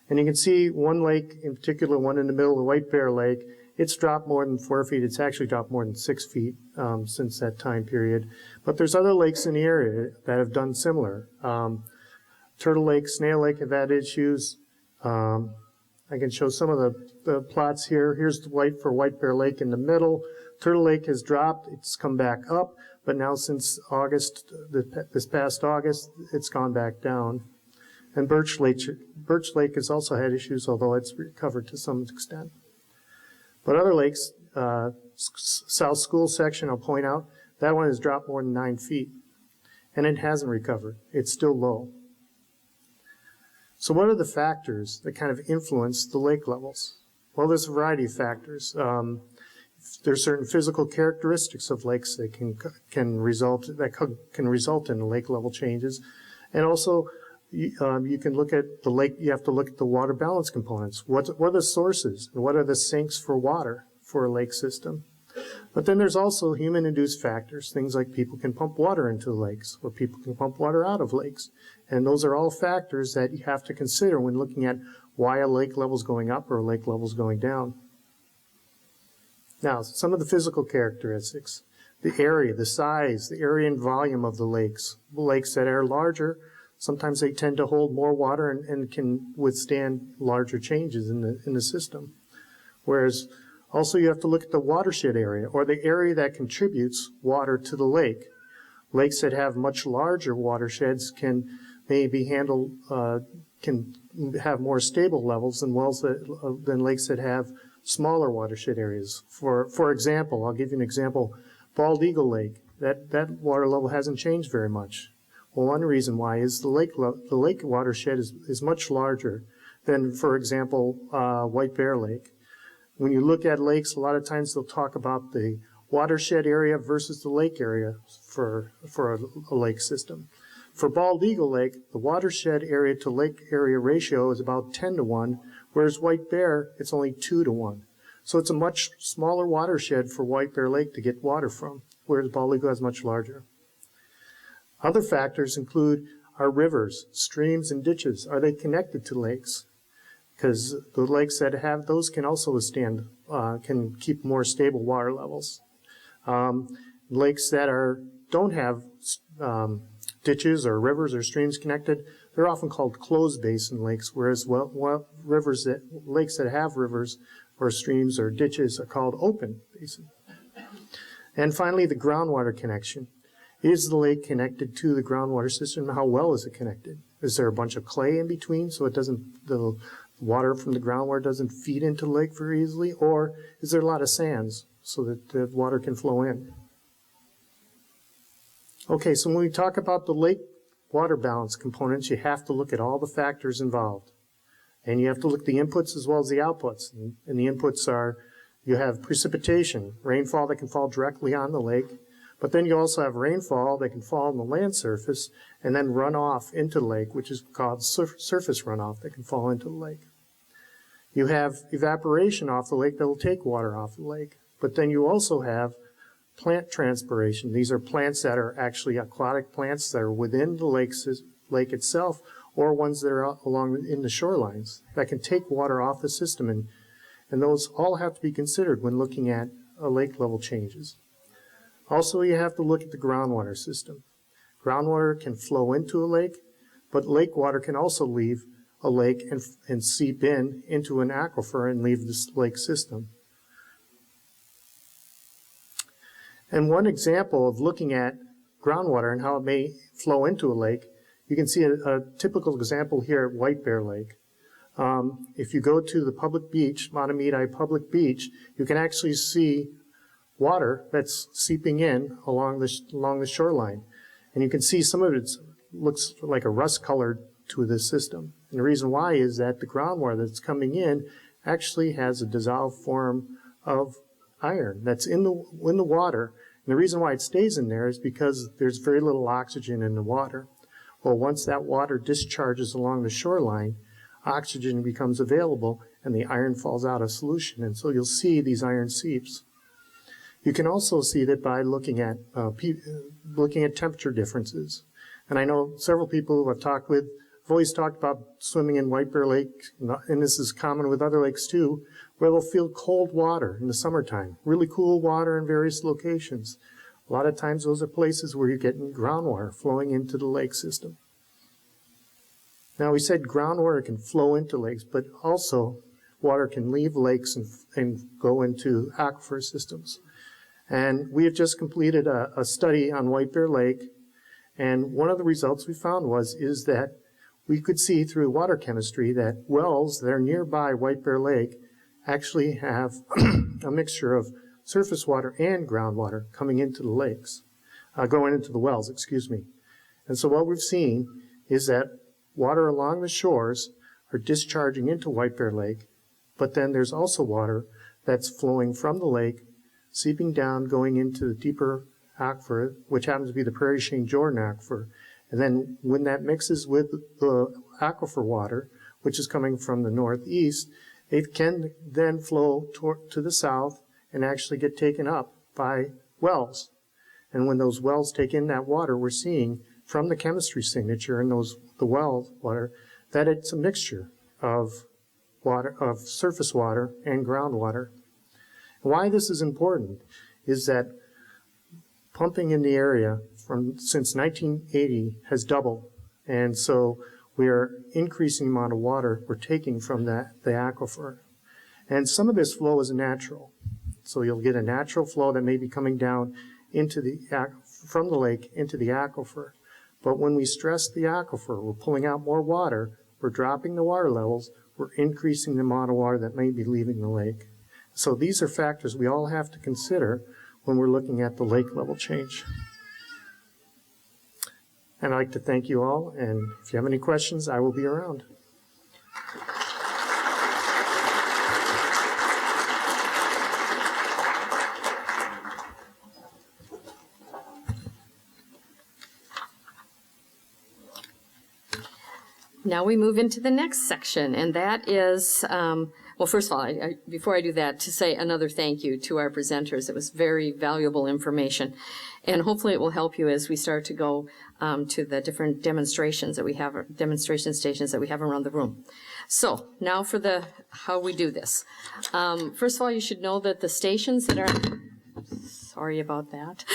And you can see one lake in particular, one in the middle, the White Bear Lake, it's dropped more than 4 feet. It's actually dropped more than 6 feet since that time period. But there's other lakes in the area that have done similar. Turtle Lake, Snail Lake have had issues. I can show some of the plots here. Here's the White Bear Lake in the middle. Turtle Lake has dropped. It's come back up. But now since August, this past August, it's gone back down. And Birch Lake has also had issues, although it's recovered to some extent. But other lakes, South School section, I'll point out, that one has dropped more than 9 feet. And it hasn't recovered. It's still low. So what are the factors that kind of influence the lake levels? Well, there's a variety of factors. There's certain physical characteristics of lakes that can result in lake level changes. And also, you can look at the lake, you have to look at the water balance components. What are the sources and what are the sinks for water for a lake system. But then there's also human-induced factors, things like people can pump water into lakes, or people can pump water out of lakes. And those are all factors that you have to consider when looking at why a lake level is going up or a lake level is going down. Now, some of the physical characteristics. The area, the size, the area and volume of the lakes. Lakes that are larger, sometimes they tend to hold more water and can withstand larger changes in the system. Whereas also you have to look at the watershed area, or the area that contributes water to the lake. Lakes that have much larger watersheds can maybe handle, can have more stable levels than than lakes that have smaller watershed areas. For example, I'll give you an example. Bald Eagle Lake, that water level hasn't changed very much. Well, one reason why is the lake watershed is much larger than, for example, White Bear Lake. When you look at lakes, a lot of times they'll talk about the watershed area versus the lake area for a lake system. For Bald Eagle Lake, the watershed area to lake area ratio is about 10-1, whereas White Bear, it's only 2-1. So it's a much smaller watershed for White Bear Lake to get water from, whereas Bald Eagle is much larger. Other factors include our rivers, streams, and ditches. Are they connected to lakes? Because the lakes that have those can also withstand, can keep more stable water levels. Lakes that don't have ditches or rivers or streams connected, they're often called closed basin lakes, whereas lakes that have rivers or streams or ditches are called open basin. And finally, the groundwater connection. Is the lake connected to the groundwater system? How well is it connected? Is there a bunch of clay in between so the water from the groundwater doesn't feed into the lake very easily? Or is there a lot of sands so that the water can flow in? Okay, so when we talk about the lake water balance components, you have to look at all the factors involved. And you have to look at the inputs as well as the outputs. And the inputs are, you have precipitation, rainfall that can fall directly on the lake, but then you also have rainfall that can fall on the land surface and then run off into the lake, which is called surface runoff that can fall into the lake. You have evaporation off the lake that will take water off the lake, but then you also have plant transpiration. These are plants that are actually aquatic plants that are within the lake itself, or ones that are along in the shorelines that can take water off the system, and those all have to be considered when looking at lake level changes. Also, you have to look at the groundwater system. Groundwater can flow into a lake, but lake water can also leave a lake and seep into an aquifer and leave this lake system. And one example of looking at groundwater and how it may flow into a lake, you can see a typical example here at White Bear Lake. If you go to the public beach, Matamidi Public Beach, you can actually see water that's seeping in along the shoreline. And you can see some of it looks like a rust color to this system. And the reason why is that the groundwater that's coming in actually has a dissolved form of iron that's in the water. And the reason why it stays in there is because there's very little oxygen in the water. Well, once that water discharges along the shoreline, oxygen becomes available and the iron falls out of solution. And so you'll see these iron seeps. You can also see that by looking at temperature differences. And I know several people who I've talked with have always talked about swimming in White Bear Lake, and this is common with other lakes too, where they'll feel cold water in the summertime, really cool water in various locations. A lot of times those are places where you're getting groundwater flowing into the lake system. Now we said groundwater can flow into lakes, but also water can leave lakes and go into aquifer systems. And we have just completed a study on White Bear Lake, and one of the results we found is that we could see through water chemistry that wells that are nearby White Bear Lake actually have a mixture of surface water and groundwater coming into the lakes, going into the wells, excuse me. And so what we've seen is that water along the shores are discharging into White Bear Lake, but then there's also water that's flowing from the lake, seeping down, going into the deeper aquifer, which happens to be the Prairie Shane Jordan aquifer. And then when that mixes with the aquifer water, which is coming from the northeast, it can then flow to the south and actually get taken up by wells. And when those wells take in that water, we're seeing from the chemistry signature in the well water that it's a mixture of water, of surface water and groundwater. Why this is important is that pumping in the area since 1980 has doubled, and so we are increasing the amount of water we're taking from the aquifer. And some of this flow is natural, so you'll get a natural flow that may be coming down from the lake into the aquifer. But when we stress the aquifer, we're pulling out more water, we're dropping the water levels, we're increasing the amount of water that may be leaving the lake. So these are factors we all have to consider when we're looking at the lake level change. And I'd like to thank you all, and if you have any questions, I will be around. Now we move into the next section, and that is, well, first of all, before I do that, to say another thank you to our presenters. It was very valuable information, and hopefully it will help you as we start to go to the different demonstration stations that we have around the room. So now for how we do this. First of all, you should know that the stations that are, sorry about that.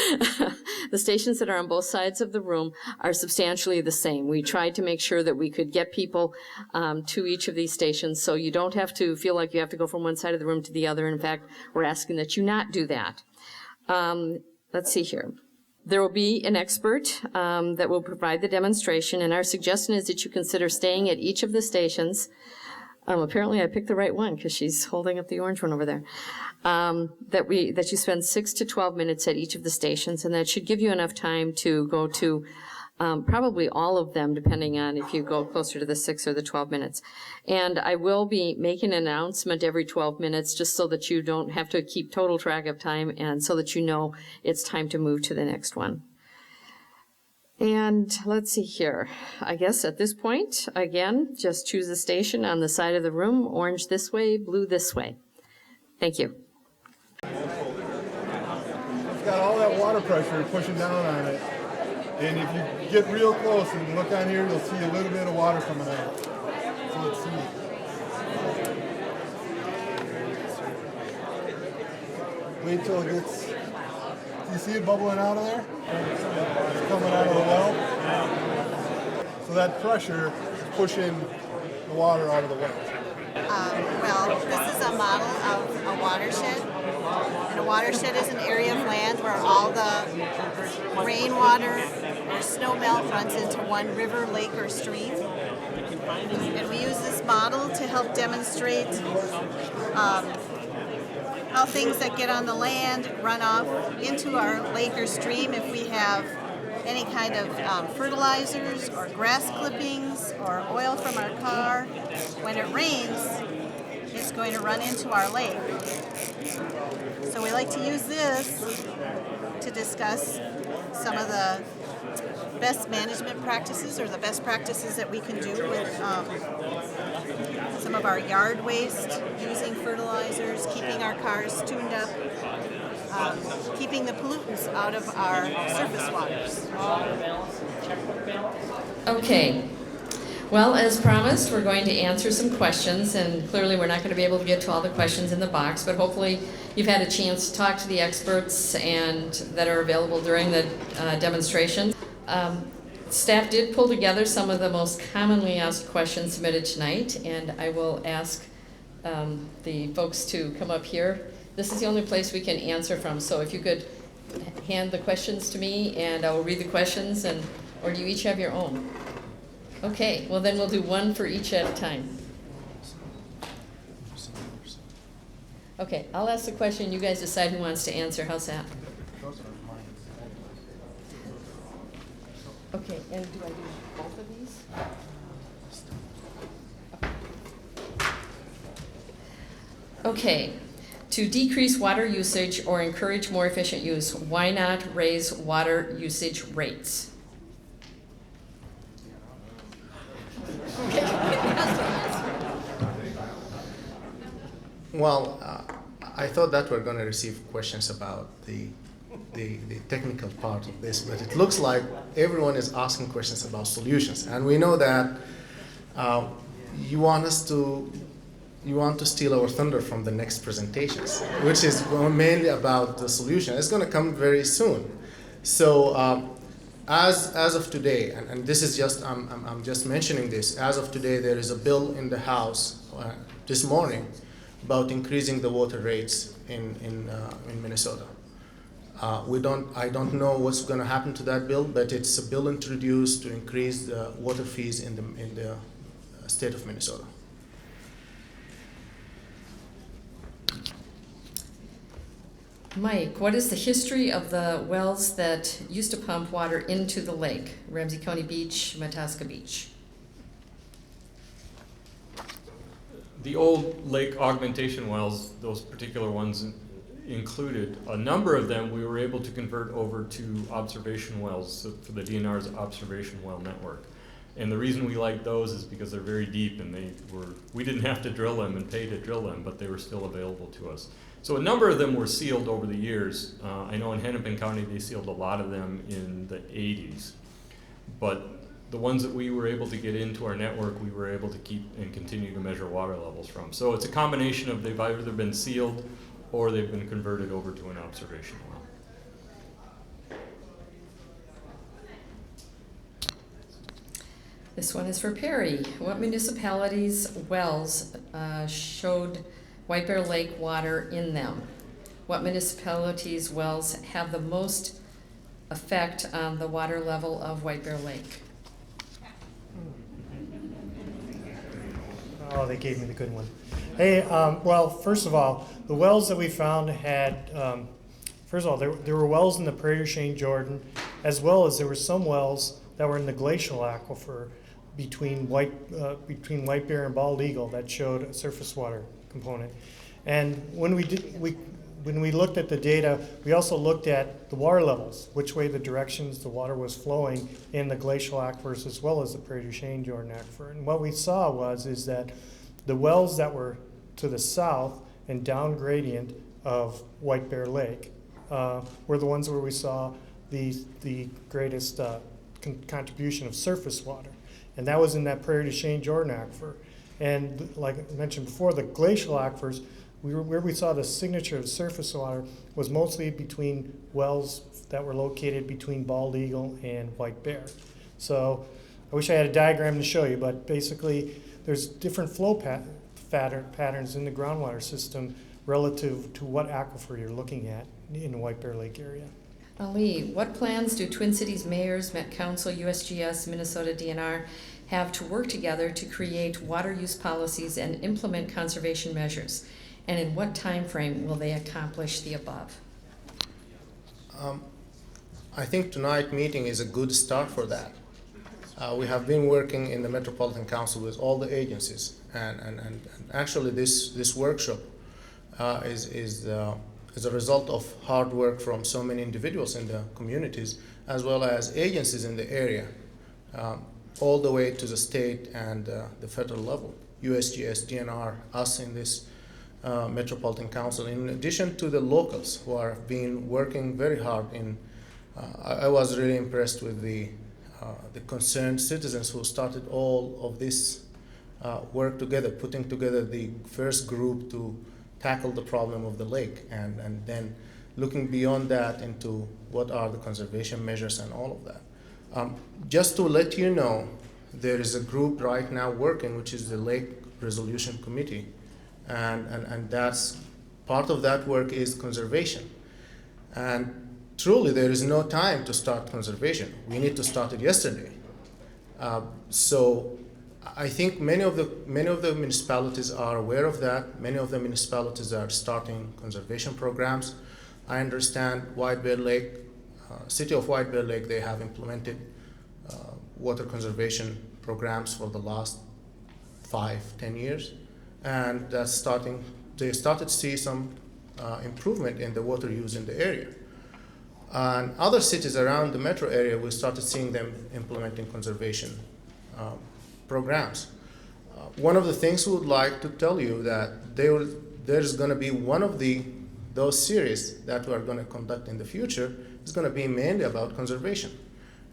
The stations that are on both sides of the room are substantially the same. We tried to make sure that we could get people to each of these stations, so you don't have to feel like you have to go from one side of the room to the other. In fact, we're asking that you not do that. Let's see here. There will be an expert that will provide the demonstration, and our suggestion is that you consider staying at each of the stations. Apparently I picked the right one because she's holding up the orange one over there. That you spend 6 to 12 minutes at each of the stations, and that should give you enough time to go to probably all of them, depending on if you go closer to the 6 or the 12 minutes. And I will be making an announcement every 12 minutes just so that you don't have to keep total track of time, and so that you know it's time to move to the next one. And let's see here. I guess at this point, again, just choose a station on the side of the room, orange this way, blue this way. Thank you. It's got all that water pressure pushing down on it. And if you get real close and look on here, you'll see a little bit of water coming out. So let's see. Wait till it gets, do you see it bubbling out of there? It's coming out of the well. So that pressure is pushing the water out of the well. Well, this is a model of a watershed. And a watershed is an area of land where all the rainwater or snow melt runs into one river, lake, or stream. And we use this model to help demonstrate how things that get on the land run off into our lake or stream if we have any kind of fertilizers or grass clippings or oil from our car. When it rains, it's going to run into our lake. So we like to use this to discuss some of the best management practices or the best practices that we can do with some of our yard waste, using fertilizers, keeping our cars tuned up, keeping the pollutants out of our surface waters. Okay. Well, as promised, we're going to answer some questions, and clearly we're not going to be able to get to all the questions in the box, but hopefully you've had a chance to talk to the experts and that are available during the demonstration. Staff did pull together some of the most commonly asked questions submitted tonight, and I will ask the folks to come up here. This is the only place we can answer from, so if you could hand the questions to me and I will read the questions, or do you each have your own? Okay, well then we'll do one for each at a time. Okay, I'll ask the question, you guys decide who wants to answer. How's that? Okay, and do I do both of these? Okay, to decrease water usage or encourage more efficient use, why not raise water usage rates? Well, I thought that we're going to receive questions about the technical part of this, but it looks like everyone is asking questions about solutions, and we know that you want to steal our thunder from the next presentations, which is mainly about the solution. It's going to come very soon. So as of today, and this is just I'm just mentioning this. As of today, there is a bill in the House this morning about increasing the water rates in Minnesota. I don't know what's going to happen to that bill, but it's a bill introduced to increase the water fees in the state of Minnesota. Mike, what is the history of the wells that used to pump water into the lake? Ramsey County Beach, Mataska Beach. The old lake augmentation wells, those particular ones included, a number of them we were able to convert over to observation wells for the DNR's observation well network. And the reason we like those is because they're very deep, and we didn't have to drill them and pay to drill them, but they were still available to us. So a number of them were sealed over the years. I know in Hennepin County they sealed a lot of them in the 80s. But the ones that we were able to get into our network, we were able to keep and continue to measure water levels from. So it's a combination of they've either been sealed or they've been converted over to an observation well. This one is for Perry. What municipalities' wells showed White Bear Lake water in them? What municipalities' wells have the most effect on the water level of White Bear Lake? Oh, they gave me the good one. Hey, well, first of all, the wells that we found had, first of all, there were wells in the Prairie du Chien Jordan, as well as there were some wells that were in the glacial aquifer between White Bear and Bald Eagle that showed a surface water component. And when we looked at the data, we also looked at the water levels, which way the directions the water was flowing in the glacial aquifers as well as the Prairie du Chien Jordan aquifer. And what we saw is that the wells that were to the south and down gradient of White Bear Lake were the ones where we saw the greatest contribution of surface water. And that was in that Prairie du Chien Jordan aquifer. And like I mentioned before, the glacial aquifers, where we saw the signature of surface water was mostly between wells that were located between Bald Eagle and White Bear. So I wish I had a diagram to show you, but basically there's different flow patterns in the groundwater system relative to what aquifer you're looking at in the White Bear Lake area. Ali, what plans do Twin Cities mayors, Met Council, USGS, Minnesota DNR have to work together to create water use policies and implement conservation measures? And in what time frame will they accomplish the above? I think tonight's meeting is a good start for that. We have been working in the Metropolitan Council with all the agencies, and actually this workshop is a result of hard work from so many individuals in the communities as well as agencies in the area, all the way to the state and the federal level, USGS, DNR, us in this Metropolitan Council, in addition to the locals who are been working very hard in. I was really impressed with the concerned citizens who started all of this work together, putting together the first group to tackle the problem of the lake, and then looking beyond that into what are the conservation measures and all of that. Just to let you know, there is a group right now working, which is the Lake Resolution Committee, and that's part of that work is conservation. And truly, there is no time to start conservation. We need to start it yesterday. So I think many of the municipalities are aware of that. Many of the municipalities are starting conservation programs. I understand White Bear Lake, City of White Bear Lake, they have implemented water conservation programs for the last 5-10 years, and that's starting. They started to see some improvement in the water use in the area. And other cities around the metro area, we started seeing them implementing conservation programs. One of the things we would like to tell you that there's going to be one of those series that we're going to conduct in the future is going to be mainly about conservation.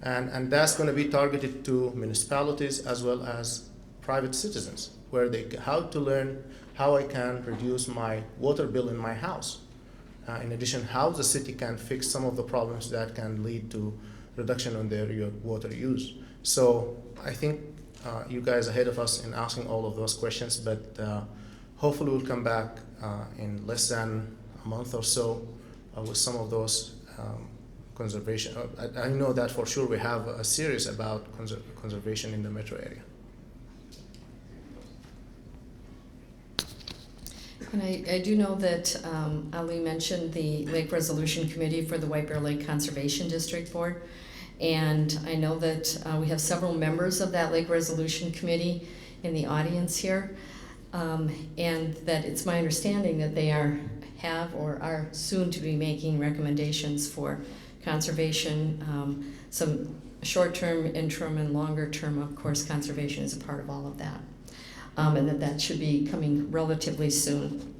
And that's going to be targeted to municipalities as well as private citizens, where how to learn how I can reduce my water bill in my house. In addition, how the city can fix some of the problems that can lead to reduction in their water use. So I think you guys are ahead of us in asking all of those questions, but hopefully we'll come back in less than a month or so with some of those conservation. I know that for sure we have a series about conservation in the metro area. And I do know that Ali mentioned the Lake Resolution Committee for the White Bear Lake Conservation District Board. And I know that we have several members of that Lake Resolution Committee in the audience here. And that it's my understanding that they have or are soon to be making recommendations for conservation, some short-term, interim, and longer-term. Of course, conservation is a part of all of that. And that should be coming relatively soon.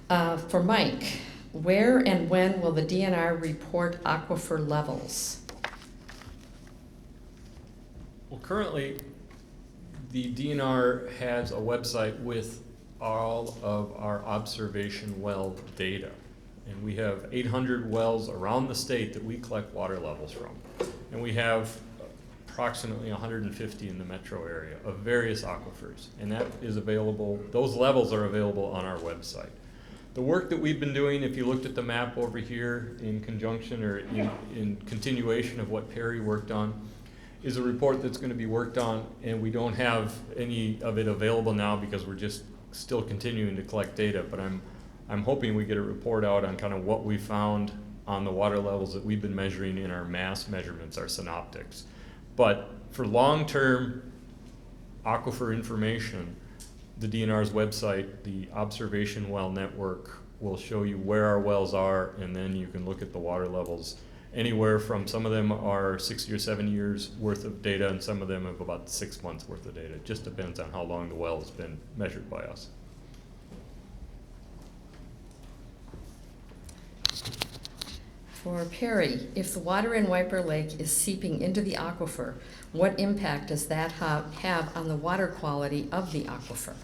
For Mike, where and when will the DNR report aquifer levels? Well, currently, the DNR has a website with all of our observation well data. And we have 800 wells around the state that we collect water levels from. And we have approximately 150 in the metro area of various aquifers. And that is available, those levels are available on our website. The work that we've been doing, if you looked at the map over here in conjunction or in continuation of what Perry worked on, is a report that's going to be worked on, and we don't have any of it available now because we're just still continuing to collect data, but I'm hoping we get a report out on kind of what we found on the water levels that we've been measuring in our mass measurements, our synoptics. But for long-term aquifer information, the DNR's website, the Observation Well Network, will show you where our wells are, and then you can look at the water levels anywhere from, some of them are 60 or 70 years worth of data, and some of them have about 6 months worth of data. It just depends on how long the well has been measured by us. For Perry, if the water in White Bear Lake is seeping into the aquifer, what impact does that have on the water quality of the aquifer?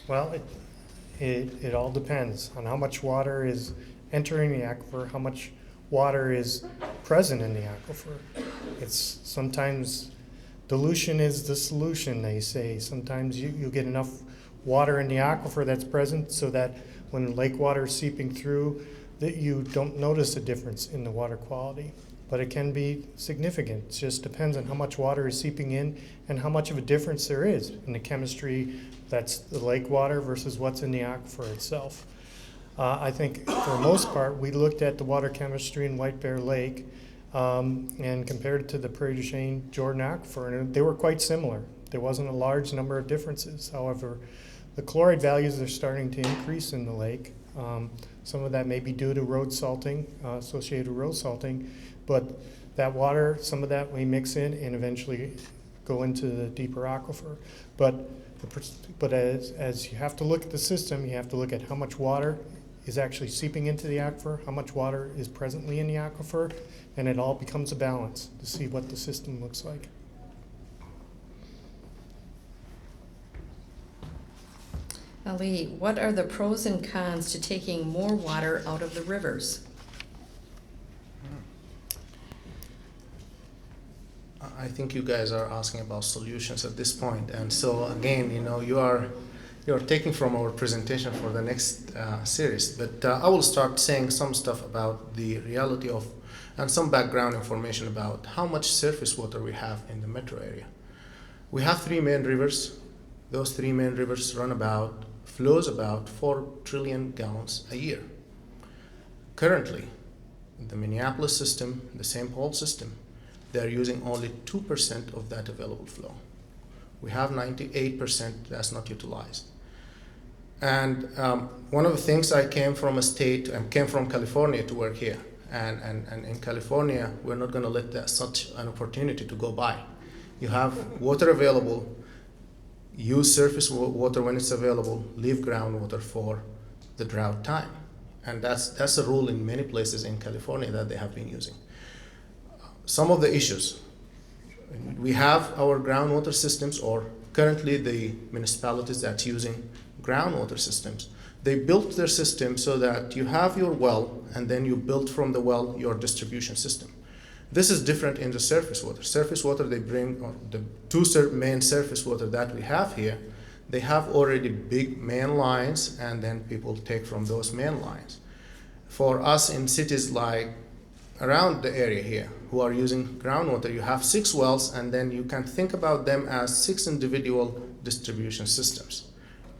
Well, it all depends on how much water is entering the aquifer, how much water is present in the aquifer. It's sometimes dilution is the solution, they say. Sometimes you get enough water in the aquifer that's present so that when lake water is seeping through, that you don't notice a difference in the water quality. But it can be significant. It just depends on how much water is seeping in and how much of a difference there is in the chemistry that's the lake water versus what's in the aquifer itself. I think for the most part, we looked at the water chemistry in White Bear Lake and compared it to the Prairie du Chien Jordan aquifer, and they were quite similar. There wasn't a large number of differences. However, the chloride values are starting to increase in the lake. Some of that may be due to road salting, associated road salting, but that water, some of that we mix in and eventually go into the deeper aquifer. But as you have to look at the system, you have to look at how much water is actually seeping into the aquifer, how much water is presently in the aquifer, and it all becomes a balance to see what the system looks like. Ali, what are the pros and cons to taking more water out of the rivers? I think you guys are asking about solutions at this point, and so again, you're taking from our presentation for the next series. But I will start saying some stuff about the reality of, and some background information about how much surface water we have in the metro area. We have 3 main rivers. Those 3 main rivers flows about 4 trillion gallons a year. Currently, the Minneapolis system, the St. Paul system, they're using only 2% of that available flow. We have 98% that's not utilized. And one of the things, I came from California to work here. And in California, we're not gonna let such an opportunity to go by. You have water available, use surface water when it's available, leave groundwater for the drought time. And that's a rule in many places in California that they have been using. Some of the issues, we have our groundwater systems, or currently the municipalities that's using groundwater systems, they built their system so that you have your well and then you build from the well your distribution system. This is different in the surface water. Surface water, they bring, or the two main surface water that we have here, they have already big main lines, and then people take from those main lines. For us in cities like around the area here who are using groundwater, you have 6 wells, and then you can think about them as 6 individual distribution systems,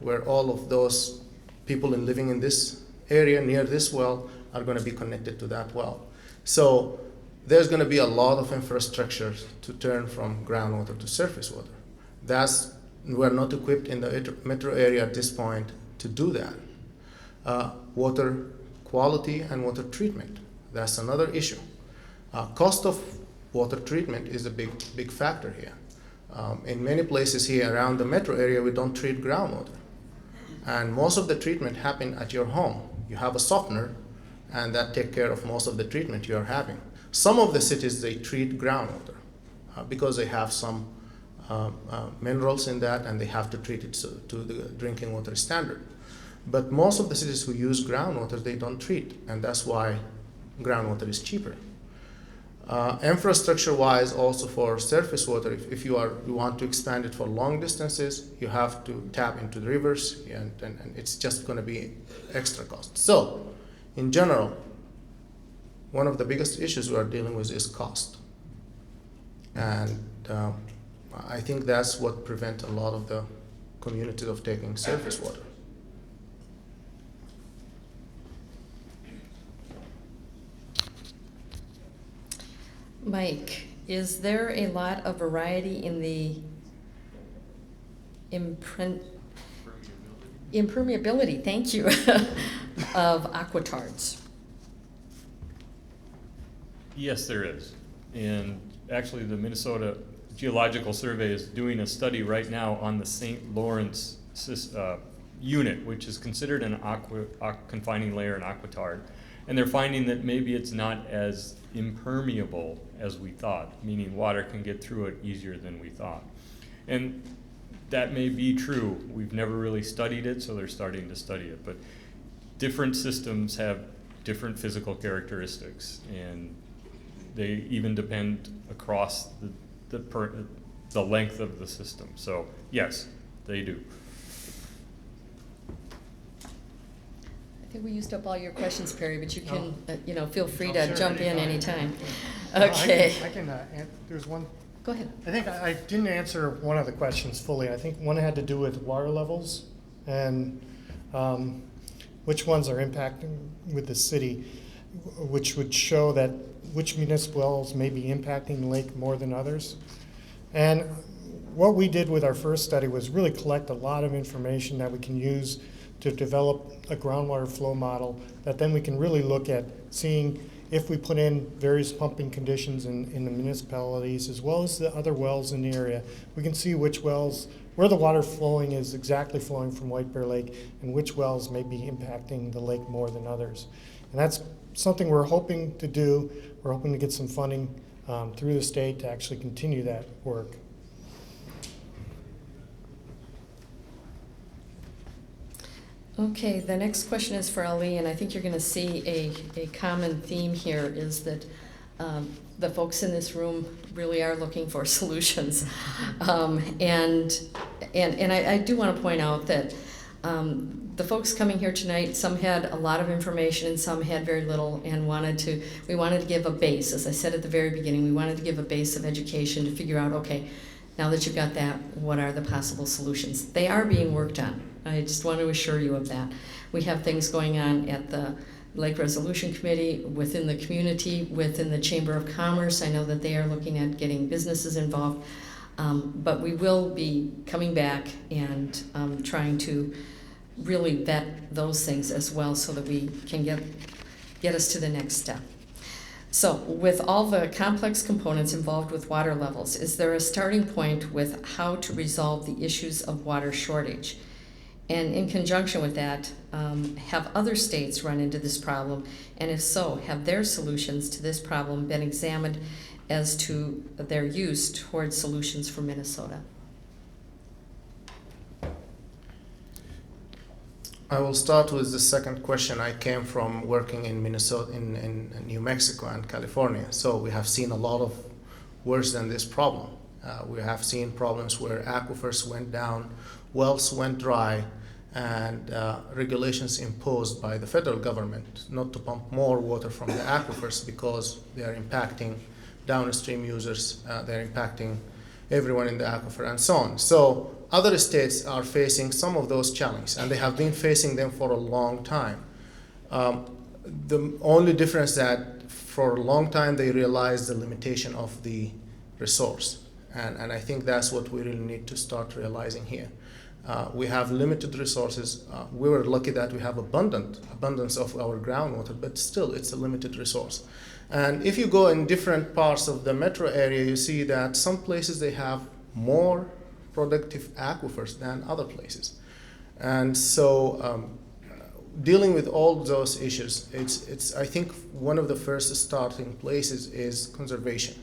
where all of those people living in this area near this well are going to be connected to that well. So there's going to be a lot of infrastructure to turn from groundwater to surface water. We're not equipped in the metro area at this point to do that. Water quality and water treatment, that's another issue. Cost of water treatment is a big factor here. In many places here around the metro area, we don't treat groundwater. And most of the treatment happen at your home. You have a softener, and that takes care of most of the treatment you're having. Some of the cities, they treat groundwater because they have some minerals in that, and they have to treat it to the drinking water standard. But most of the cities who use groundwater, they don't treat, and that's why groundwater is cheaper. Infrastructure-wise, also for surface water, if you want to expand it for long distances, you have to tap into the rivers, and it's just going to be extra cost. So, in general, one of the biggest issues we are dealing with is cost. And I think that's what prevents a lot of the communities of taking surface water. Mike, is there a lot of variety in the impermeability, thank you, of aquatards? Yes, there is. And actually, the Minnesota Geological Survey is doing a study right now on the St. Lawrence unit, which is considered an confining layer in aquatard. And they're finding that maybe it's not as impermeable as we thought, meaning water can get through it easier than we thought. And that may be true. We've never really studied it, so they're starting to study it. But different systems have different physical characteristics, and they even depend across the length of the system. So yes, they do. I think we used up all your questions, Perry, but you can, feel free to jump in anytime. Okay. I can there's one. Go ahead. I think I didn't answer one of the questions fully. I think one had to do with water levels and which ones are impacting with the city, which would show that which municipal wells may be impacting the lake more than others. And what we did with our first study was really collect a lot of information that we can use to develop a groundwater flow model that then we can really look at seeing if we put in various pumping conditions in the municipalities as well as the other wells in the area, we can see which wells, where the water flowing is exactly flowing from White Bear Lake and which wells may be impacting the lake more than others. And that's something we're hoping to do. We're hoping to get some funding through the state to actually continue that work. Okay, the next question is for Ali, and I think you're going to see a common theme here is that the folks in this room really are looking for solutions. And I do want to point out that the folks coming here tonight, some had a lot of information and some had very little, and we wanted to give a base. As I said at the very beginning, we wanted to give a base of education to figure out, okay, now that you've got that, what are the possible solutions? They are being worked on. I just want to assure you of that. We have things going on at the Lake Resolution Committee, within the community, within the Chamber of Commerce. I know that they are looking at getting businesses involved, but we will be coming back and trying to really vet those things as well so that we can get us to the next step. So, with all the complex components involved with water levels, is there a starting point with how to resolve the issues of water shortage? And in conjunction with that, have other states run into this problem? And if so, have their solutions to this problem been examined as to their use towards solutions for Minnesota? I will start with the second question. I came from working in Minnesota, in New Mexico and California. So we have seen a lot of worse than this problem. We have seen problems where aquifers went down, wells went dry, and regulations imposed by the federal government not to pump more water from the aquifers because they are impacting downstream users, they're impacting everyone in the aquifer and so on. So other states are facing some of those challenges, and they have been facing them for a long time. The only difference that for a long time they realized the limitation of the resource, and I think that's what we really need to start realizing here. We have limited resources. We were lucky that we have abundance of our groundwater, but still it's a limited resource. And if you go in different parts of the metro area, you see that some places they have more productive aquifers than other places. And so dealing with all those issues, it's I think one of the first starting places is conservation.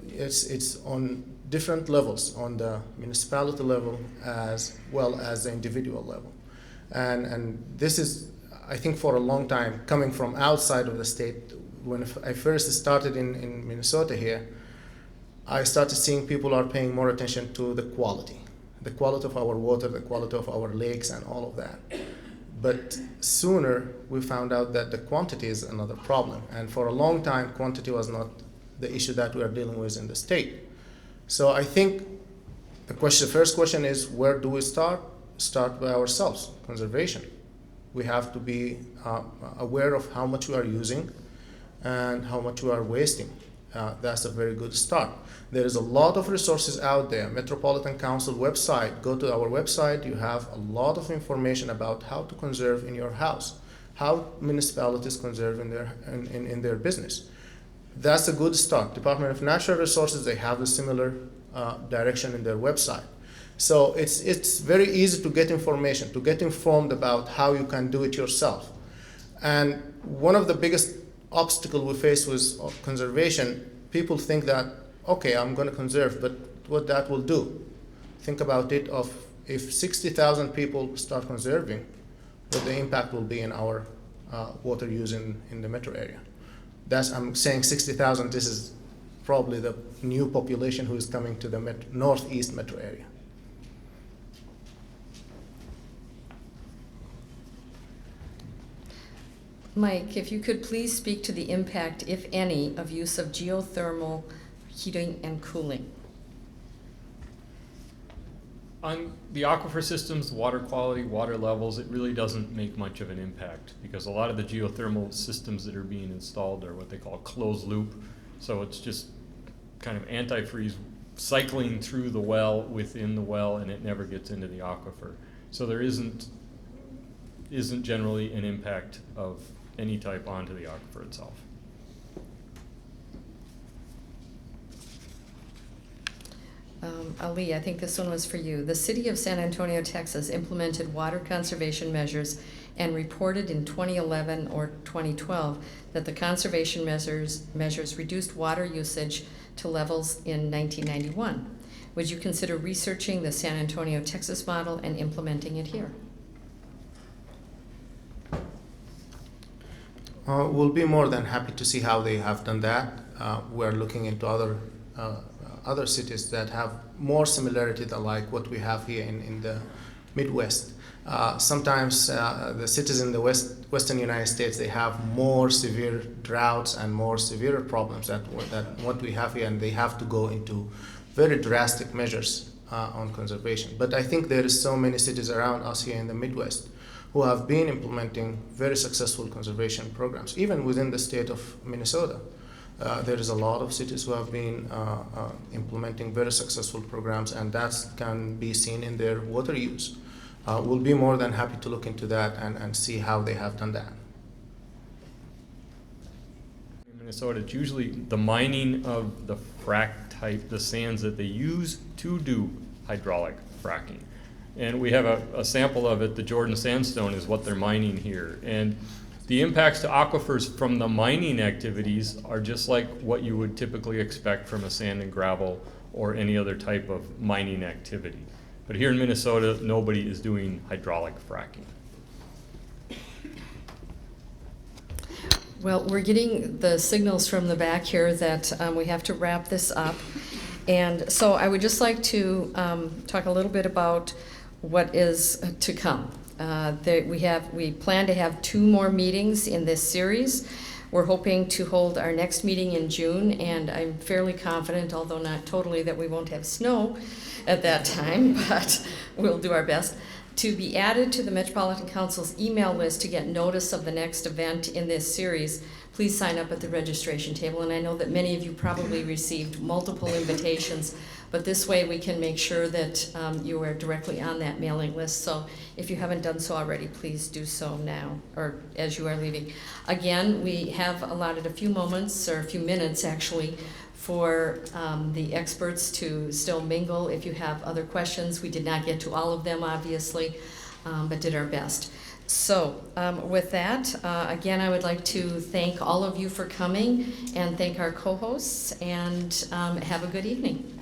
It's on different levels, on the municipality level as well as the individual level. And this is, I think, for a long time, coming from outside of the state. When I first started in Minnesota here, I started seeing people are paying more attention to the quality of our water, the quality of our lakes, and all of that. But sooner we found out that the quantity is another problem. And for a long time, quantity was not the issue that we are dealing with in the state. So I think the first question is, where do we start? Start by ourselves, conservation. We have to be aware of how much we are using and how much we are wasting. That's a very good start. There is a lot of resources out there. Metropolitan Council website, go to our website, you have a lot of information about how to conserve in your house, how municipalities conserve in their business. That's a good start. Department of Natural Resources, they have a similar direction in their website. So it's very easy to get information, to get informed about how you can do it yourself. And one of the biggest obstacles we face with conservation, people think that, okay, I'm going to conserve, but what that will do. Think about it of if 60,000 people start conserving, what the impact will be in our water use in the metro area. I'm saying 60,000, this is probably the new population who is coming to the northeast metro area. Mike, if you could please speak to the impact, if any, of use of geothermal heating and cooling. On the aquifer systems, water quality, water levels, it really doesn't make much of an impact because a lot of the geothermal systems that are being installed are what they call closed loop. So it's just kind of antifreeze cycling through the well within the well, and it never gets into the aquifer. So there isn't generally an impact of any type onto the aquifer itself. Ali, I think this one was for you. The city of San Antonio, Texas implemented water conservation measures and reported in 2011 or 2012 that the conservation measures reduced water usage to levels in 1991. Would you consider researching the San Antonio, Texas model and implementing it here? We'll be more than happy to see how they have done that. We're looking into other cities that have more similarity to like what we have here in the Midwest. Sometimes the cities in the western United States, they have more severe droughts and more severe problems than what we have here, and they have to go into very drastic measures on conservation. But I think there is so many cities around us here in the Midwest who have been implementing very successful conservation programs, even within the state of Minnesota. There is a lot of cities who have been implementing very successful programs, and that can be seen in their water use. We'll be more than happy to look into that and see how they have done that. Minnesota, it's usually the mining of the frack type, the sands that they use to do hydraulic fracking. And we have a sample of it. The Jordan sandstone is what they're mining here. And the impacts to aquifers from the mining activities are just like what you would typically expect from a sand and gravel or any other type of mining activity. But here in Minnesota, nobody is doing hydraulic fracking. Well, we're getting the signals from the back here that we have to wrap this up. And so I would just like to talk a little bit about what is to come. We plan to have 2 more meetings in this series. We're hoping to hold our next meeting in June, and I'm fairly confident, although not totally, that we won't have snow at that time, but we'll do our best, to be added to the Metropolitan Council's email list to get notice of the next event in this series. Please sign up at the registration table, and I know that many of you probably received multiple invitations, but this way we can make sure that you are directly on that mailing list. So if you haven't done so already, please do so now, or as you are leaving. Again, we have allotted a few moments, or a few minutes actually, for the experts to still mingle. If you have other questions, we did not get to all of them, obviously, but did our best. So with that, again, I would like to thank all of you for coming and thank our co-hosts, and have a good evening.